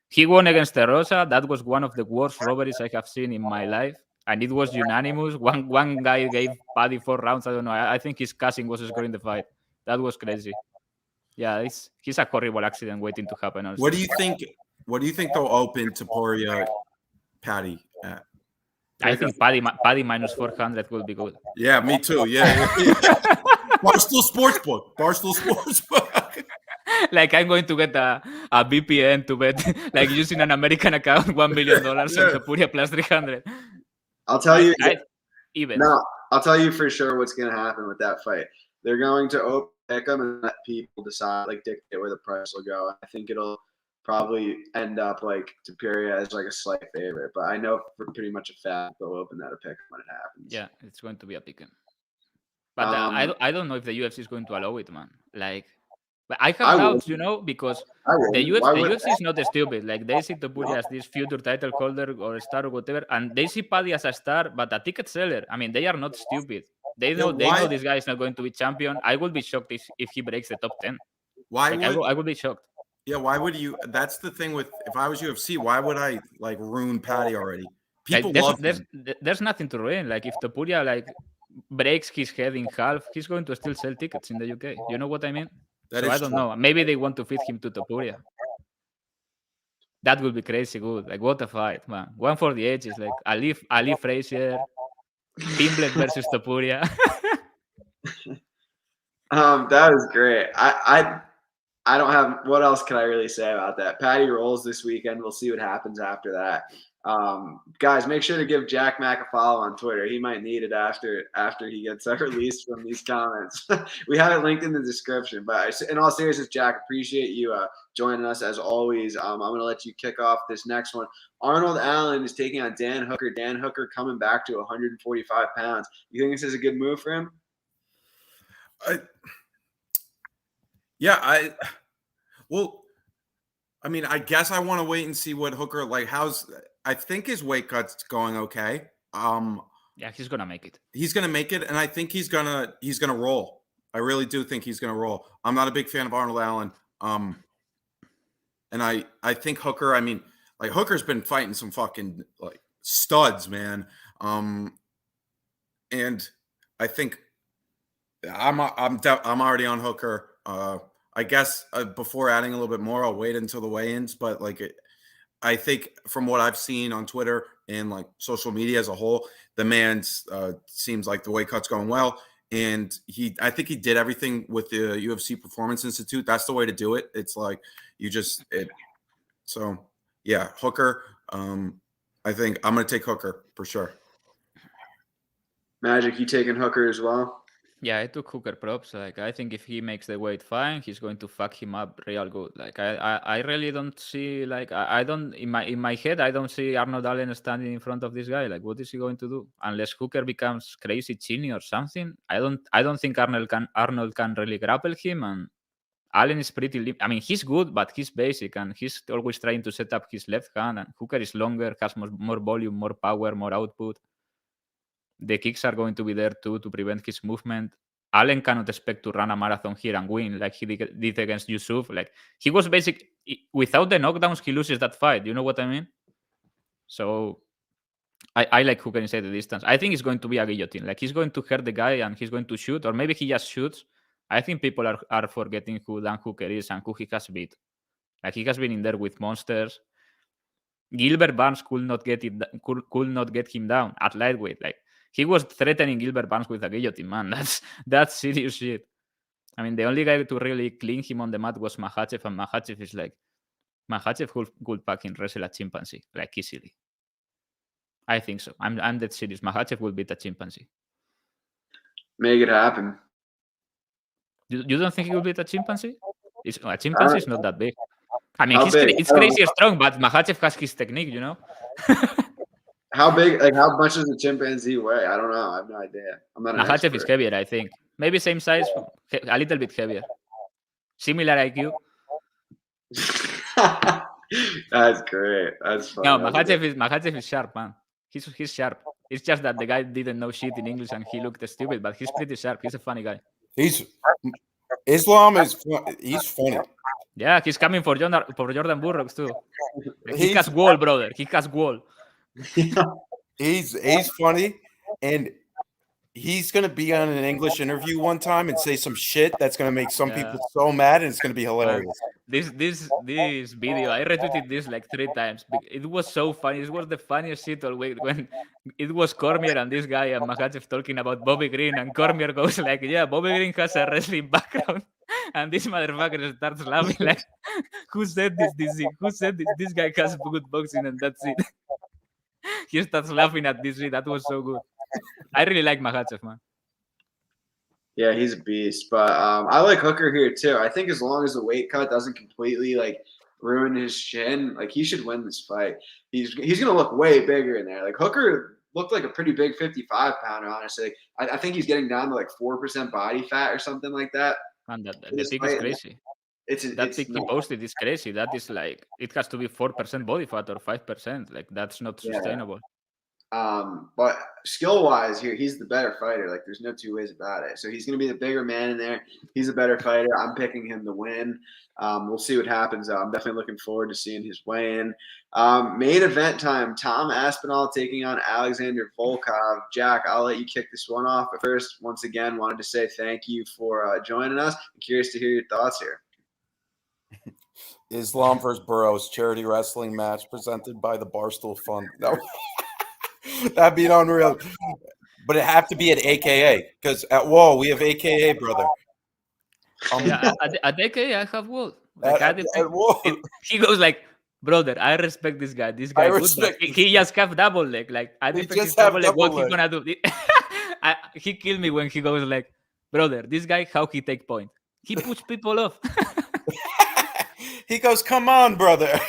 he won against Rosa. That was one of the worst robberies I have seen in my life, and it was unanimous. One guy gave Paddy 4 rounds. I don't know. I think his cousin was scoring the fight. That was crazy. Yeah, he's a horrible accident waiting to happen. Also. What do you think? What do you think they'll open Topuria Paddy at? I think Paddy minus 400 will be good. Yeah, me too. Yeah. Barstool Sportsbook. Like I'm going to get a VPN to bet, like using an American account, $1 million on Topuria plus 300. I'll tell you. Even. No, I'll tell you for sure what's going to happen with that fight. They're going to open pick them and let people decide, like dictate where the price will go. I think it'll probably end up like Topuria as like a slight favorite, but I know for pretty much a fact they'll open that a pick when it happens. Yeah, it's going to be a pick 'em. But I don't know if the UFC is going to allow it, man. Like, but I have doubts, because the UFC is not stupid. Like they see Topuria as this future title holder or a star or whatever, and they see Paddy as a star, but a ticket seller. I mean, they are not stupid. They know this guy is not going to be champion. I would be shocked if he breaks the top 10. I would be shocked. Yeah, why would you? That's the thing with, if I was UFC, why would I like ruin Paddy already? People love him. There's nothing to ruin. Like if Topuria like breaks his head in half, he's going to still sell tickets in the UK. You know what I mean? I don't know. Maybe they want to fit him to Topuria. That would be crazy good. Like what a fight, man. One for the ages. Like Ali Frazier, Pimlet versus Topuria. That was great. I don't have, what else can I really say about that? Paddy rolls this weekend. We'll see what happens after that. Guys, make sure to give Jack Mack a follow on Twitter. He might need it after he gets released from these comments. We have it linked in the description. But in all seriousness, Jack, appreciate you joining us as always. I'm going to let you kick off this next one. Arnold Allen is taking on Dan Hooker. Dan Hooker coming back to 145 pounds. You think this is a good move for him? I mean, I guess I want to wait and see what Hooker, like, I think his weight cut's going okay. Yeah, he's gonna make it. He's gonna make it, and I think he's gonna roll. I really do think he's gonna roll. I'm not a big fan of Arnold Allen. And I think Hooker, I mean, like, Hooker's been fighting some fucking like studs, man. And I think I'm already on Hooker. I guess before adding a little bit more, I'll wait until the weigh-ins. But I think from what I've seen on Twitter and like social media as a whole, the man's seems like the weight cut's going well. And I think he did everything with the UFC Performance Institute. That's the way to do it. It's like so yeah, Hooker. I think I'm going to take Hooker for sure. Magic, you taking Hooker as well? Yeah, I took Hooker props. Like, I think if he makes the weight fine, he's going to fuck him up real good. Like, I really don't see, like, I don't, in my head, I don't see Arnold Allen standing in front of this guy. Like, what is he going to do? Unless Hooker becomes crazy chinny or something, I don't think Arnold can really grapple him. And Allen is pretty, I mean, he's good, but he's basic, and he's always trying to set up his left hand. And Hooker is longer, has more volume, more power, more output. The kicks are going to be there too to prevent his movement. Allen cannot expect to run a marathon here and win like he did against Yusuf. Like, he was basic. Without the knockdowns, he loses that fight. You know what I mean? So I like Hooker inside the distance. I think it's going to be a guillotine. Like, he's going to hurt the guy and he's going to shoot, or maybe he just shoots. I think people are forgetting who Dan Hooker is and who he has beat. Like, he has been in there with monsters. Gilbert Burns could not get him down at lightweight. Like, he was threatening Gilbert Burns with a guillotine, man. That's serious shit. I mean, the only guy to really clean him on the mat was Makhachev, and Makhachev is like, Makhachev could fucking wrestle a chimpanzee, like, easily. I think so. I'm dead serious. Makhachev will beat a chimpanzee. Make it happen. You don't think he will beat a chimpanzee? A chimpanzee is not that big. I mean, How big? it's crazy strong, but Makhachev has his technique, you know? How big? Like, how much does a chimpanzee weigh? I don't know. I have no idea. I'm not an Makhachev expert. is heavier, I think. Maybe same size, a little bit heavier. Similar IQ. That's great. That's fun. No, Makhachev is sharp, man. He's sharp. It's just that the guy didn't know shit in English and he looked stupid, but he's pretty sharp. He's a funny guy. Islam is he's funny. Yeah, he's coming for Jordan Burroughs too. He has wall, brother. He has wall. He's funny, and he's gonna be on an English interview one time and say some shit that's gonna make some people so mad, and it's gonna be hilarious. This video, I retweeted this like 3 times. It was so funny. It was the funniest shit all week when it was Cormier and this guy and Makhachev talking about Bobby Green, and Cormier goes like, "Yeah, Bobby Green has a wrestling background," and this motherfucker starts laughing like, "Who said this? Who said this? This guy has good boxing, and that's it." He starts laughing at this shit. That was so good. I really like Makhachev, man. Yeah, he's a beast. But I like Hooker here too. I think as long as the weight cut doesn't completely like ruin his chin, like, he should win this fight. He's gonna look way bigger in there. Like, Hooker looked like a pretty big 55-pounder, honestly. I think he's getting down to like 4% body fat or something like that. Man, the pick is crazy. That pick he posted is crazy. That is like, it has to be 4% body fat or 5%. Like, that's not sustainable. But skill-wise here, he's the better fighter. Like, there's no two ways about it. So he's going to be the bigger man in there. He's a better fighter. I'm picking him to win. We'll see what happens. I'm definitely looking forward to seeing his weigh-in. Main event time. Tom Aspinall taking on Alexander Volkov. Jack, I'll let you kick this one off. But first, once again, wanted to say thank you for joining us. I'm curious to hear your thoughts here. Islam versus Burroughs charity wrestling match presented by the Barstool Fund. That'd be unreal. But it have to be at AKA, because at Wall we have AKA, brother. At AKA I have Wall. Like, at Wall. He goes like, brother, I respect this guy. This guy good, but he just have double leg. Like, I respect his double leg. What he gonna do? He killed me when he goes like, brother, this guy, how he take point? He puts people off. He goes, come on, brother.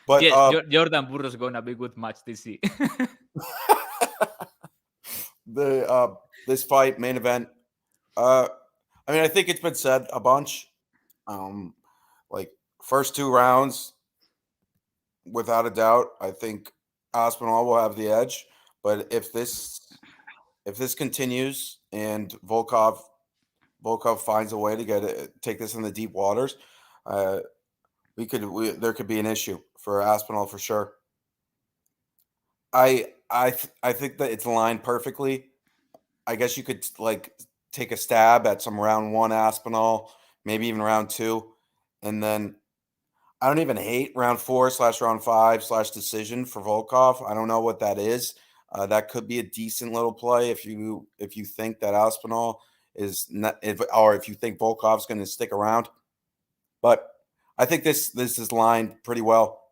But yes, Jordan Burroughs gonna be good match to see. This fight, main event. I mean, I think it's been said a bunch. Like, first 2 rounds, without a doubt, I think Aspinall will have the edge. But if this continues and Volkov finds a way to take this in the deep waters, there could be an issue for Aspinall for sure. I think that it's aligned perfectly. I guess you could like take a stab at some round 1 Aspinall, maybe even round 2, and then I don't even hate round 4/round 5/decision for Volkov. I don't know what that is. That could be a decent little play if you think that Aspinall is not, if you think Volkov's going to stick around. But I think this is lined pretty well.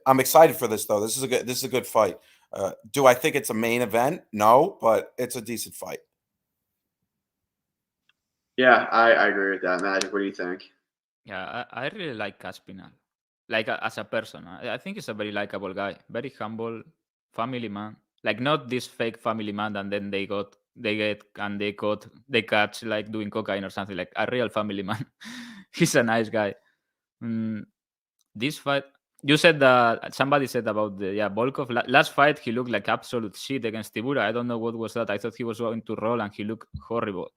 I'm excited for this though. This is a good fight. Do I think it's a main event? No, but it's a decent fight. Yeah, I agree with that. Magic, what do you think? Yeah, I really like Aspinall. Like, as a person, I think he's a very likable guy, very humble, family man. Like, not this fake family man, and then they catch like doing cocaine or something. Like a real family man. He's a nice guy. This fight, you said that somebody said about Volkov last fight. He looked like absolute shit against Tibura. I don't know what was that. I thought he was going to roll, and he looked horrible.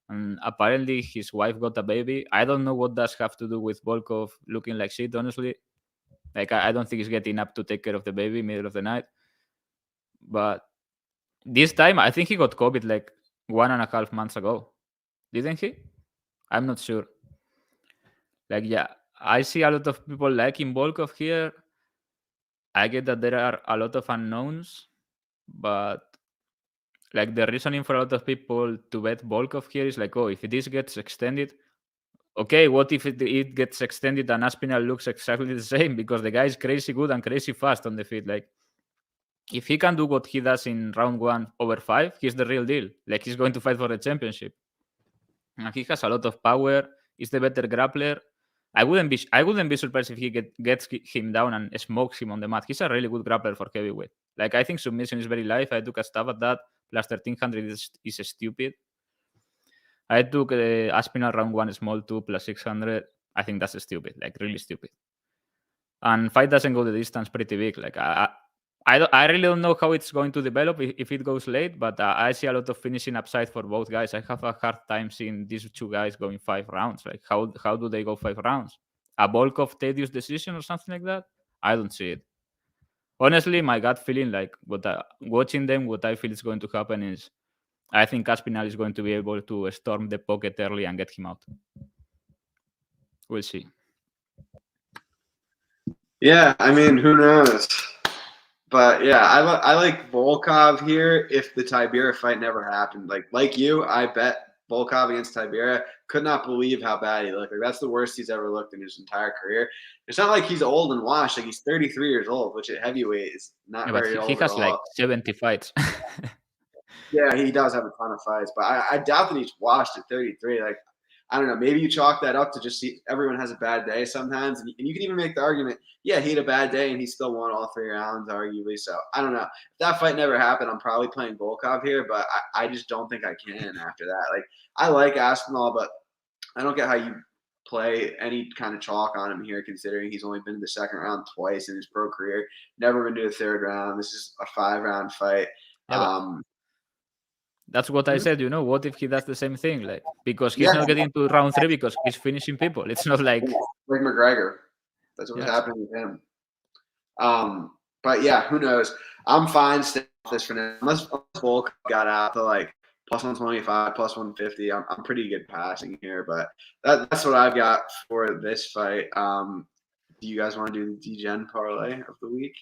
And apparently his wife got a baby. I don't know what does have to do with Volkov looking like shit, honestly. Like, I don't think he's getting up to take care of the baby middle of the night. But this time, I think he got COVID like 1.5 months ago. Didn't he? I'm not sure. Like, yeah, I see a lot of people liking Volkov here. I get that there are a lot of unknowns, but like the reasoning for a lot of people to bet Volkov here is like, oh, if this gets extended, okay, what if it gets extended and Aspinall looks exactly the same because the guy is crazy good and crazy fast on the feet. Like, if he can do what he does in round 1 over 5, he's the real deal. Like, he's going to fight for the championship. And he has a lot of power. He's the better grappler. I wouldn't be surprised if he gets him down and smokes him on the mat. He's a really good grappler for heavyweight. Like, I think submission is very live. I took a stab at that. Plus 1300 is stupid. I took Aspinall round 1 small 2 plus 600. I think that's stupid. Like, really stupid. And fight doesn't go the distance pretty big. Like, I really don't know how it's going to develop if it goes late, but I see a lot of finishing upside for both guys. I have a hard time seeing these two guys going 5 rounds. Like, how do they go 5 rounds? A Volkov tedious decision or something like that? I don't see it. Honestly, my gut feeling, like watching them, what I feel is going to happen is I think Aspinall is going to be able to storm the pocket early and get him out. We'll see. Yeah, I mean, who knows? But yeah, I like Volkov here if the Tibera fight never happened. Like you, I bet Volkov against Tibera. Could not believe how bad he looked. Like, that's the worst he's ever looked in his entire career. It's not like he's old and washed. Like, he's 33 years old, which at heavyweight is not very old. He has like 70 fights. Yeah, he does have a ton of fights, but I doubt that he's washed at 33. Like, I don't know. Maybe you chalk that up to just see everyone has a bad day sometimes. And you can even make the argument, yeah, he had a bad day and he still won all 3 rounds, arguably. So I don't know. If that fight never happened, I'm probably playing Volkov here, but I just don't think I can after that. Like, I like Aspinall, but I don't get how you play any kind of chalk on him here, considering he's only been to the second round twice in his pro career, never been to the 3rd round. This is a 5-round fight. Yeah, that's what I said, what if he does the same thing? Like, because he's not getting to round 3 because he's finishing people. It's not like McGregor. That's what's happening with him. But yeah, who knows? I'm fine staying with this for now. Unless Volk got out to like plus 125, plus 150. I'm pretty good passing here, but that's what I've got for this fight. Do you guys want to do the degen parlay of the week?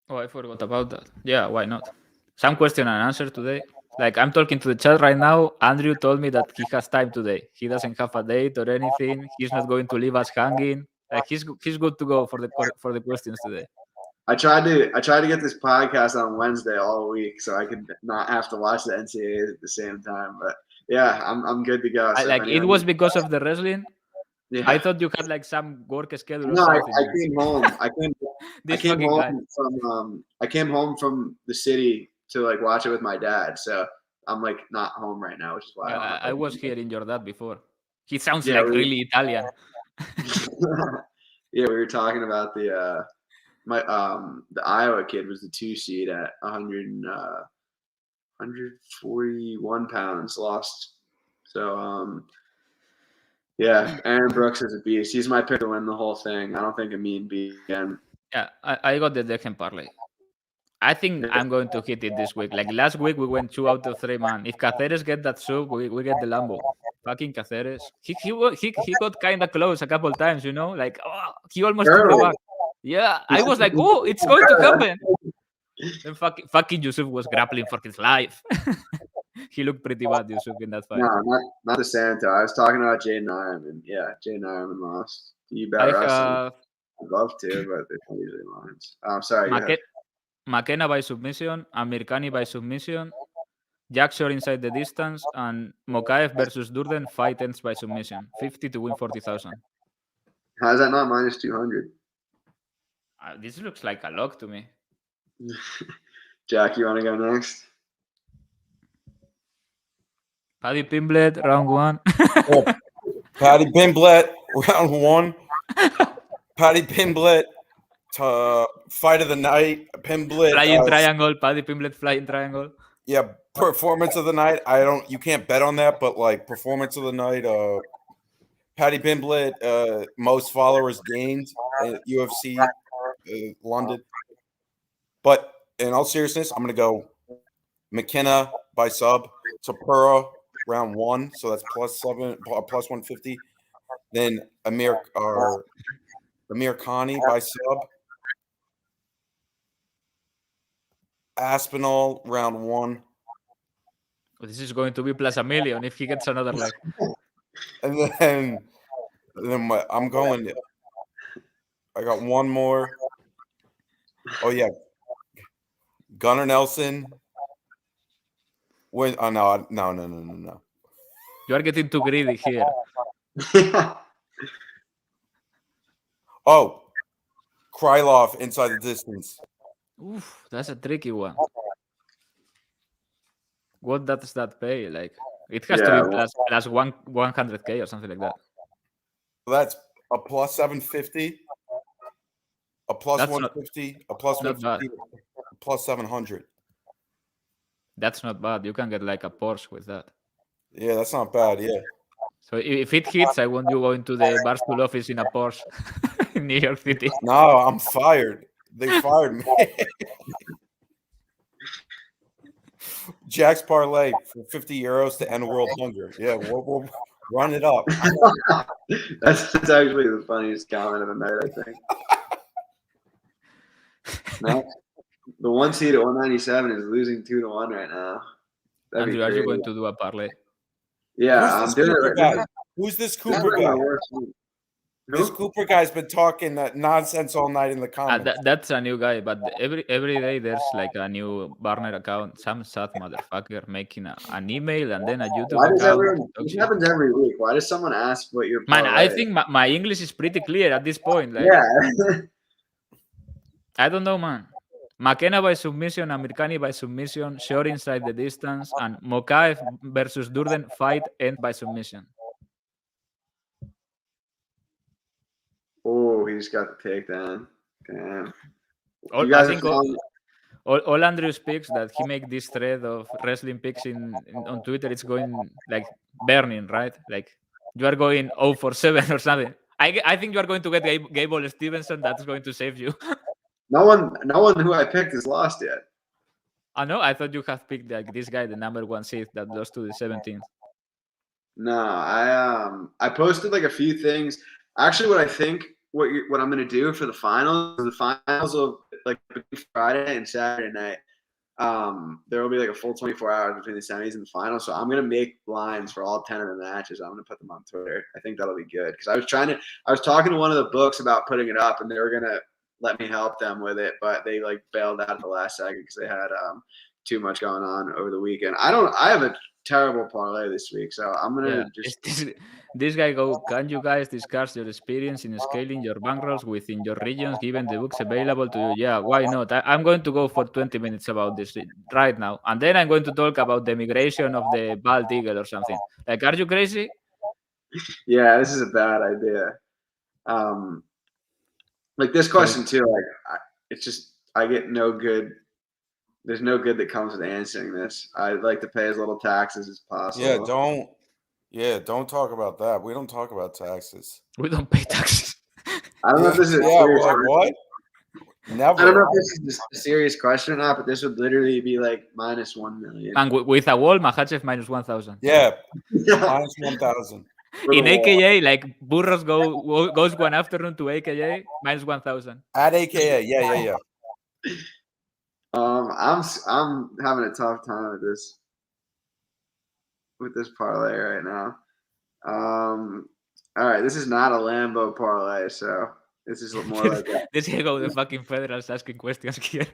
Oh, I forgot about that. Yeah, why not? Some question and answer today. Like, I'm talking to the chat right now. Andrew told me that he has time today. He doesn't have a date or anything. He's not going to leave us hanging. Like, he's good to go for the questions today. I tried to get this podcast on Wednesday all week so I could not have to watch the NCAAs at the same time. But yeah, I'm good to go. So it was because of the wrestling. Yeah. I thought you had like some work schedule. No, I came home. I came home from the city to like watch it with my dad. So I'm like not home right now, which is why I was hearing your dad before. He sounds like really Italian. Yeah, we were talking about the Iowa kid was the 2 seed at 141 pounds, lost. So yeah, Aaron Brooks is a beast. He's my pick to win the whole thing. I don't think Amin beat again. Yeah, I got the degen parlay. I think I'm going to hit it this week. Like last week, we went 2 out of 3, man. If Cáceres get that sub, we get the Lambo. Fucking Cáceres. He got kind of close a couple times, Like, he almost took the back. Yeah, I was like, oh, it's going to happen. Then fucking Yusuf was grappling for his life. He looked pretty bad, Yusuf, in that fight. No, not the Santo. I was talking about Jaden Ironman. Yeah, Jaden Ironman lost. You bet I'd love to, but they're usually lines. I'm sorry. Mckenna by submission, Amirkhani by submission, Jack Shore inside the distance, and Mokaev versus Durden, fight ends by submission. 50 to win 40,000. How is that not minus 200? This looks like a lock to me. Jack, you want to go next? Paddy Pimlet, round 1. Paddy Pimlet, round 1. Paddy Pimlet, fight of the night. Pimlet. Flying triangle. Paddy Pimlet, flying triangle. Yeah, performance of the night. You can't bet on that, but like performance of the night. Paddy Pimlet, most followers gained at UFC London. But in all seriousness, I'm going to go Mckenna by sub, Tapura round 1, so that's plus 150. Then Amir Khani by sub. Aspinall round 1. This is going to be plus $1 million if he gets another leg. And then I'm going. I got one more. Oh yeah, Gunnar Nelson. When? Oh no. You are getting too greedy here. Oh, Krylov inside the distance. Oof, that's a tricky one. What does that pay? Like, it has to be plus 100K or something like that. So that's a plus 750, a plus 150, a plus 150, a plus 700. That's not bad. You can get like a Porsche with that. Yeah, that's not bad. Yeah. So if it hits, I want you going to the Barstool office in a Porsche in New York City. No, I'm fired. They fired me. Jack's parlay for 50 euros to end world hunger. Yeah, we'll run it up. That's actually the funniest comment of the night, I think. No, the 1 seed at 197 is losing 2-1 right now. Andrew, are you going to do a parlay? Yeah, I'm doing it right now. Who's this Cooper guy? This Cooper guy's been talking nonsense all night in the comments. That's a new guy, but every day there's like a new burner account, some sad motherfucker making an email and then a YouTube account. It happens every week. Why does someone ask what your man? I think my English is pretty clear at this point. Like, yeah. I don't know, man. Mckenna by submission, Mccann by submission, short inside the distance, and Mokaev versus Durden fight end by submission. Oh, he just got the takedown. Damn. I think all Andrew speaks that he make this thread of wrestling picks on Twitter. It's going like burning, right? Like you are going 0-for-7 or something. I think you are going to get Gable Stevenson. That's going to save you. No one who I picked has lost yet. I know. I thought you have picked like this guy, the number 1 seed that lost to the 17th. No, I posted like a few things. Actually, what I think what I'm gonna do for the finals will like between Friday and Saturday night. There will be like a full 24 hours between the semis and the finals. So I'm gonna make lines for all 10 of the matches. I'm gonna put them on Twitter. I think that'll be good because I was talking to one of the books about putting it up, and they were gonna let me help them with it, but they like bailed out at the last second because they had too much going on over the weekend. I have a terrible parlay this week, so I'm gonna this guy go. Can you guys discuss your experience in scaling your bankrolls within your regions, given the books available to you? Yeah, why not? I'm going to go for 20 minutes about this right now, and then I'm going to talk about the migration of the bald eagle or something. Like, are you crazy? Yeah, this is a bad idea. Like this question too. Like, it's just I get no good. There's no good that comes with answering this. I'd like to pay as little taxes as possible. Don't talk about that. We don't talk about taxes. We don't pay taxes. I don't know if this is what? Never. I don't know if this is a serious question or not, but this would literally be like minus 1 million. And with a wall, Makhachev minus 1,000. Yeah, minus 1,000. In AKA, like Burros goes one afternoon to AKA minus 1,000. At AKA, yeah. I'm having a tough time with this parlay right now. All right, this is not a Lambo parlay, so this is more like this here go the fucking federals asking questions here.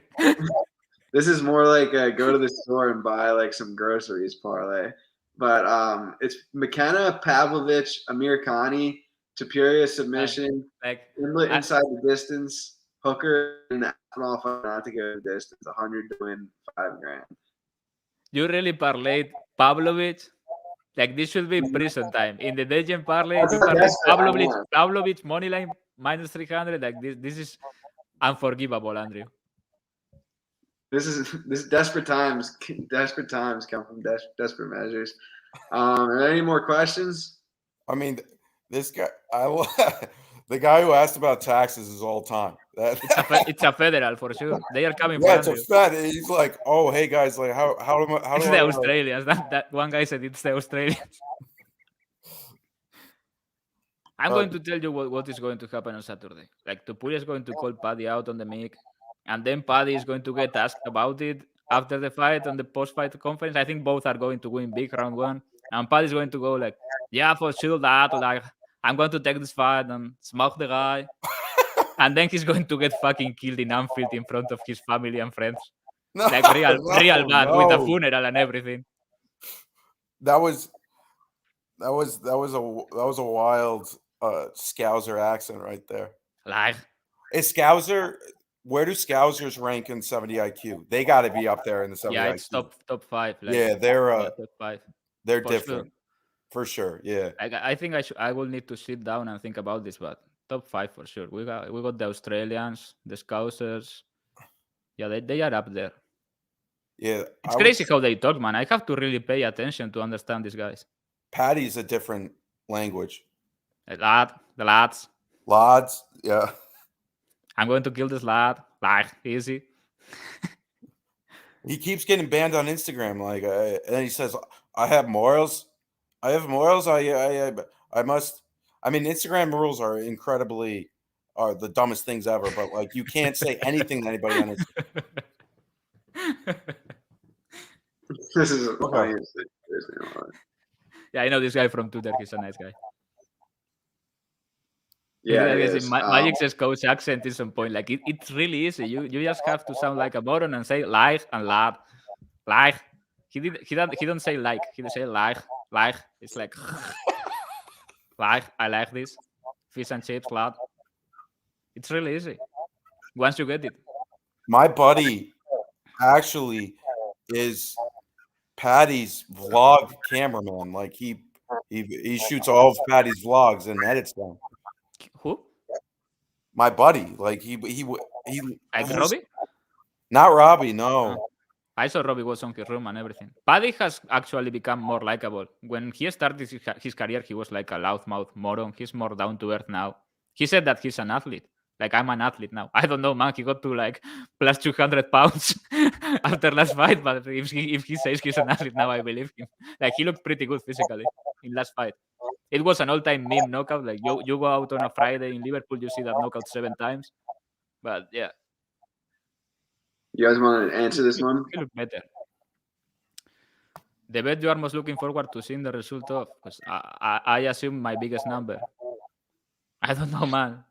This is more like a go to the store and buy like some groceries parlay. But it's Mckenna, Pavlovich, Amir Khani, Topuria submission, like Pimlet inside the distance, Hooker, and Aspinall not to go the distance, 100 to win $5,000. You really parlayed Pavlovich? Like this should be prison time. In the degen parlay, you parlayed Pavlovich moneyline minus 300. Like this is unforgivable, Andrew. This desperate times come from desperate measures. Are there any more questions? I mean, this guy, the guy who asked about taxes is all time. It's a federal for sure. They are coming Yeah, for it's a Andrew. fed. He's like, oh, hey guys, like how do It's I the Australians. That one guy said it's the Australians. I'm going to tell you what is going to happen on Saturday. Like Topuria is going to call Paddy out on the mic, and then Paddy is going to get asked about it after the fight on the post-fight conference. I think both are going to win big round one, and Paddy is going to go like, "Yeah, for sure that. Like I'm going to take this fight and smoke the guy." And then he's going to get fucking killed in Anfield in front of his family and friends. No, Like real bad with a no. funeral and everything. That was a wild Scouser accent right there. Like Is Scouser? Where do Scousers rank in 70 IQ? They got to be up there in the 70 yeah, IQ. it's top 5. Like, Yeah, they're top 5. they're For different for sure. Yeah, Like, I think I will need to sit down and think about this, but top 5 for sure. We got the Australians, the Scousers. Yeah, they are up there. yeah. It's crazy how they talk, man. I have to really pay attention to understand these guys. Paddy's a different language. The lads. Lads, yeah. I'm going to kill this lad. Like, easy. He keeps getting banned on Instagram. Like, and he says, "I have morals. I have morals. I must." I mean, Instagram rules are the dumbest things ever. But like, you can't say anything to anybody on Instagram. This is the Okay. funniest thing. Yeah, I know this guy from Twitter. He's a nice guy. Yeah, I it guess is. Magic's coach accent is on point. Like it's really easy. You just have to sound like a moron and say like and lad, like. He don't say like. He say like. It's like like. I like this fish and chips, lad. It's really easy once you get it. My buddy actually is Paddy's vlog cameraman. Like he shoots all of Paddy's vlogs and edits them. Who? My buddy, like he Like Robbie? Not Robbie, no. I saw Robbie was on his room and everything. Paddy has actually become more likable. When he started his career, he was like a loudmouth moron. He's more down to earth now. He said that he's an athlete. Like, I'm an athlete now. I don't know, man. He got to like plus 200 pounds after last fight. But if he says he's an athlete now, I believe him. Like, he looked pretty good physically in last fight. It was an all-time meme knockout. Like, you go out on a Friday in Liverpool, you see that knockout 7 times. But yeah. You guys want to answer this one? He looked better. The bet you are most looking forward to seeing the result of? Because I assume my biggest number. I don't know, man.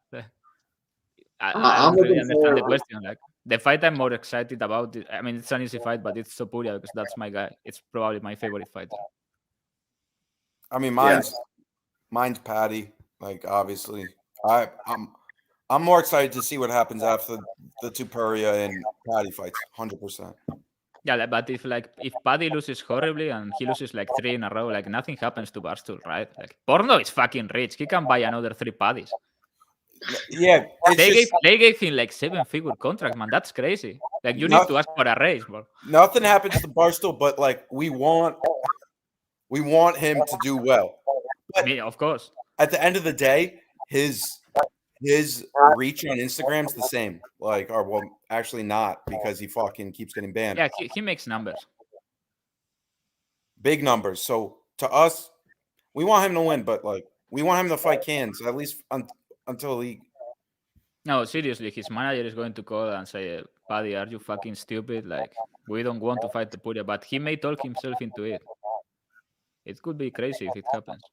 I don't really understand the question. Like, the fight I'm more excited about, I mean, it's an easy fight, but it's Topuria because that's my guy. It's probably my favorite fighter. I mean, mine's Paddy. Like, obviously, I'm more excited to see what happens after the Topuria and Paddy fights. 100%. Yeah, but if Paddy loses horribly and he loses like 3 in a row, like nothing happens to Barstool, right? Like Porno is fucking rich. He can buy another 3 Paddies. Yeah, they gave him like 7-figure contract, man. That's craise. Like you need to ask for a raise, bro. Nothing happens to Barstool, but like we want him to do well. But I mean, of course. At the end of the day, his reach on Instagram's the same. Like, or well, actually not, because he fucking keeps getting banned. Yeah, he makes numbers. Big numbers. So to us, we want him to win, but like we want him to fight cans at least until he. No, seriously, his manager is going to call and say, "Paddy, are you fucking stupid? Like, we don't want to fight Topuria," but he may talk himself into it. It could be crazy if it happens.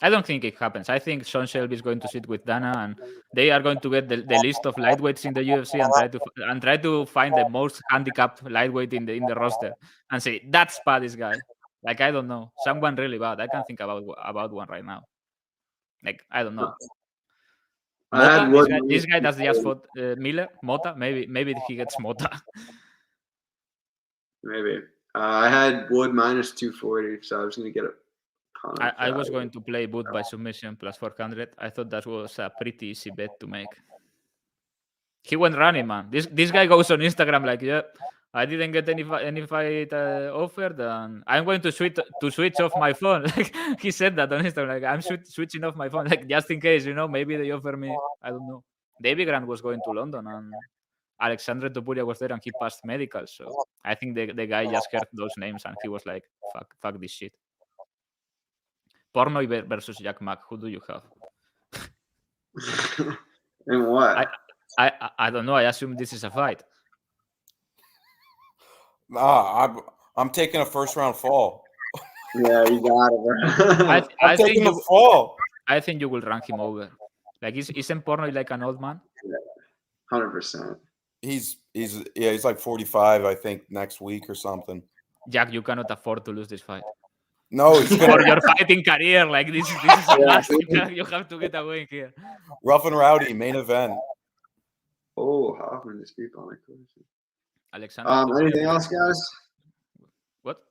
I don't think it happens. I think Sean Shelby is going to sit with Dana, and they are going to get the list of lightweights in the UFC and try to find the most handicapped lightweight in the roster and say that's Paddy's guy. Like, I don't know, someone really bad. I can't think about one right now. Like, I don't know. Mota, this guy that's just fought Miller. Mota, maybe he gets Mota. Maybe. I had Wood minus 240, so I was going to get it. I was going to play Wood by submission plus 400. I thought that was a pretty easy bet to make. He went running, man. This guy goes on Instagram like, yeah, I didn't get any fight offered, and I'm going to switch off my phone. Like, he said that on Instagram, like, I'm switching off my phone, like, just in case, maybe they offer me. I don't know. David Grant was going to London and Alexandre Topuria was there and he passed medical. So I think the guy just heard those names and he was like, fuck this shit. Pornoy versus Jack Mack. Who do you have? And what? I don't know. I assume this is a fight. Nah, I'm taking a first round fall. Yeah, you got it, bro. I'm taking the fall. I think you will rank him over. Like, isn't Pornoy like an old man? 100%. He's like 45, I think, next week or something. Jack, you cannot afford to lose this fight. No, he's For your fighting career, like this is a must. You have to get away here. Rough and rowdy main event. Oh, Hoffman is people on my question. Alexander. Anything else, guys? What?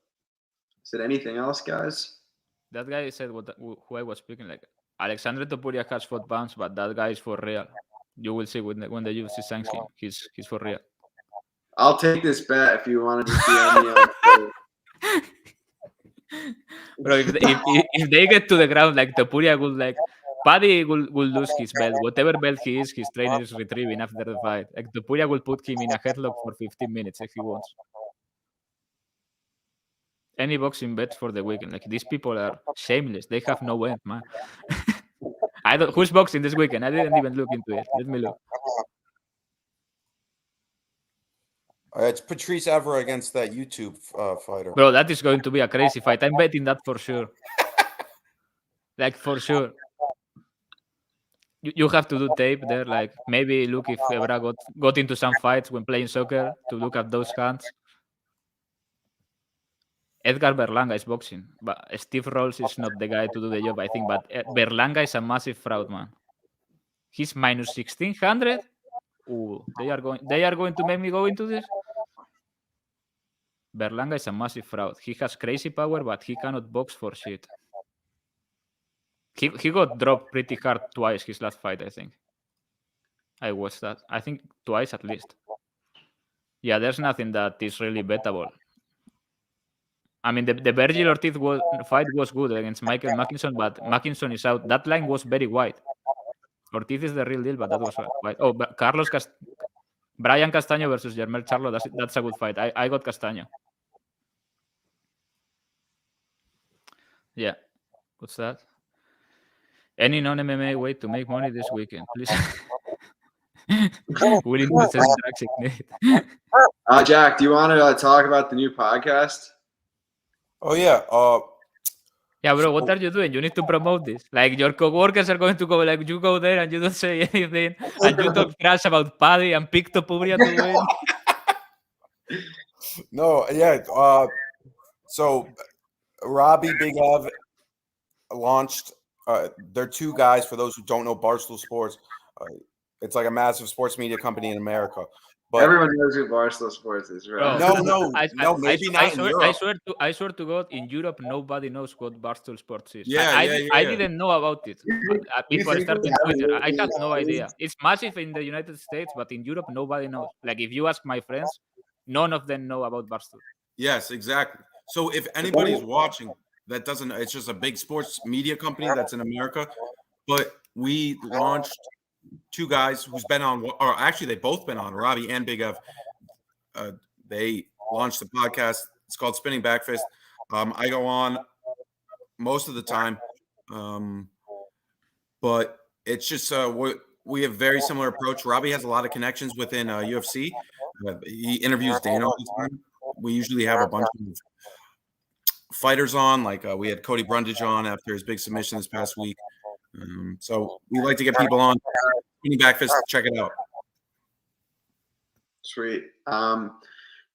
Said anything else, guys? That guy said who I was speaking like. Alexandre Topuria has fought bounce, but that guy is for real. You will see when the UFC signs him. He's for real. I'll take this bet if you want to just DM me on Bro, if they get to the ground, like Topuria will like Paddy will lose his belt. Whatever belt he is, his trainer is retrieving after the fight. Like Topuria will put him in a headlock for 15 minutes if he wants. Any boxing bets for the weekend? Like these people are shameless. They have no end, man. Who's boxing this weekend? I didn't even look into it. Let me look. It's Patrice Evra against that YouTube fighter. Bro, that is going to be a crazy fight. I'm betting that for sure. Like for sure. You have to do tape there. Like maybe look if Evra got into some fights when playing soccer to look at those hands. Edgar Berlanga is boxing, but Steve Rolls is not the guy to do the job, I think. But Berlanga is a massive fraud, man. He's minus 1600. Ooh, they are going to make me go into this. Berlanga is a massive fraud. He has crazy power, but he cannot box for shit. He got dropped pretty hard twice his last fight, I think. I watched that. I think twice at least. Yeah, there's nothing that is really bettable. I mean, the Virgil Ortiz fight was good against Michael Mackinson, but Mackinson is out. That line was very wide. Ortiz is the real deal, but that was wide. Oh, but Brian Castaño versus Jermel Charlo. That's a good fight. I got Castaño. Yeah. What's that? Any non-MMA way to make money this weekend, please? Willing to send Drax Ignite. Jack, do you want to talk about the new podcast? Oh yeah. Yeah, bro. What are you doing? You need to promote this. Like your coworkers are going to go. Like you go there and you don't say anything, and you talk trash about Paddy and pick Topuria to win. No, yeah. So Robbie, Big Ev launched. They're two guys. For those who don't know, Barstool Sports. It's like a massive sports media company in America. But everyone knows who Barstool Sports is, right? No, maybe not in Europe. I swear to God, in Europe, nobody knows what Barstool Sports is. Yeah, I didn't know about it before I started Twitter. I had no idea. It's massive in the United States, but in Europe, nobody knows. Like, if you ask my friends, none of them know about Barstool. Yes, exactly. So if anybody's watching that doesn't, it's just a big sports media company that's in America. But we launched two guys who's been on, or actually they both been on, Robbie and Big Ev. They launched the podcast. It's called Spinning Backfist. I go on most of the time, but it's just we have very similar approach. Robbie has a lot of connections within UFC. He interviews Dana all the time. We usually have a bunch of fighters on, like we had Cody Brundage on after his big submission this past week. So we like to get people on. Spinning Backfist, check it out. Sweet. All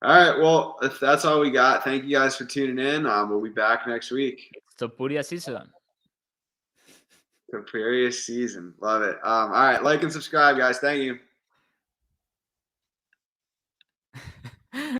right. Well, if that's all we got, thank you guys for tuning in. We'll be back next week. It's Topuria season. Topuria season. Love it. All right. Like and subscribe, guys. Thank you.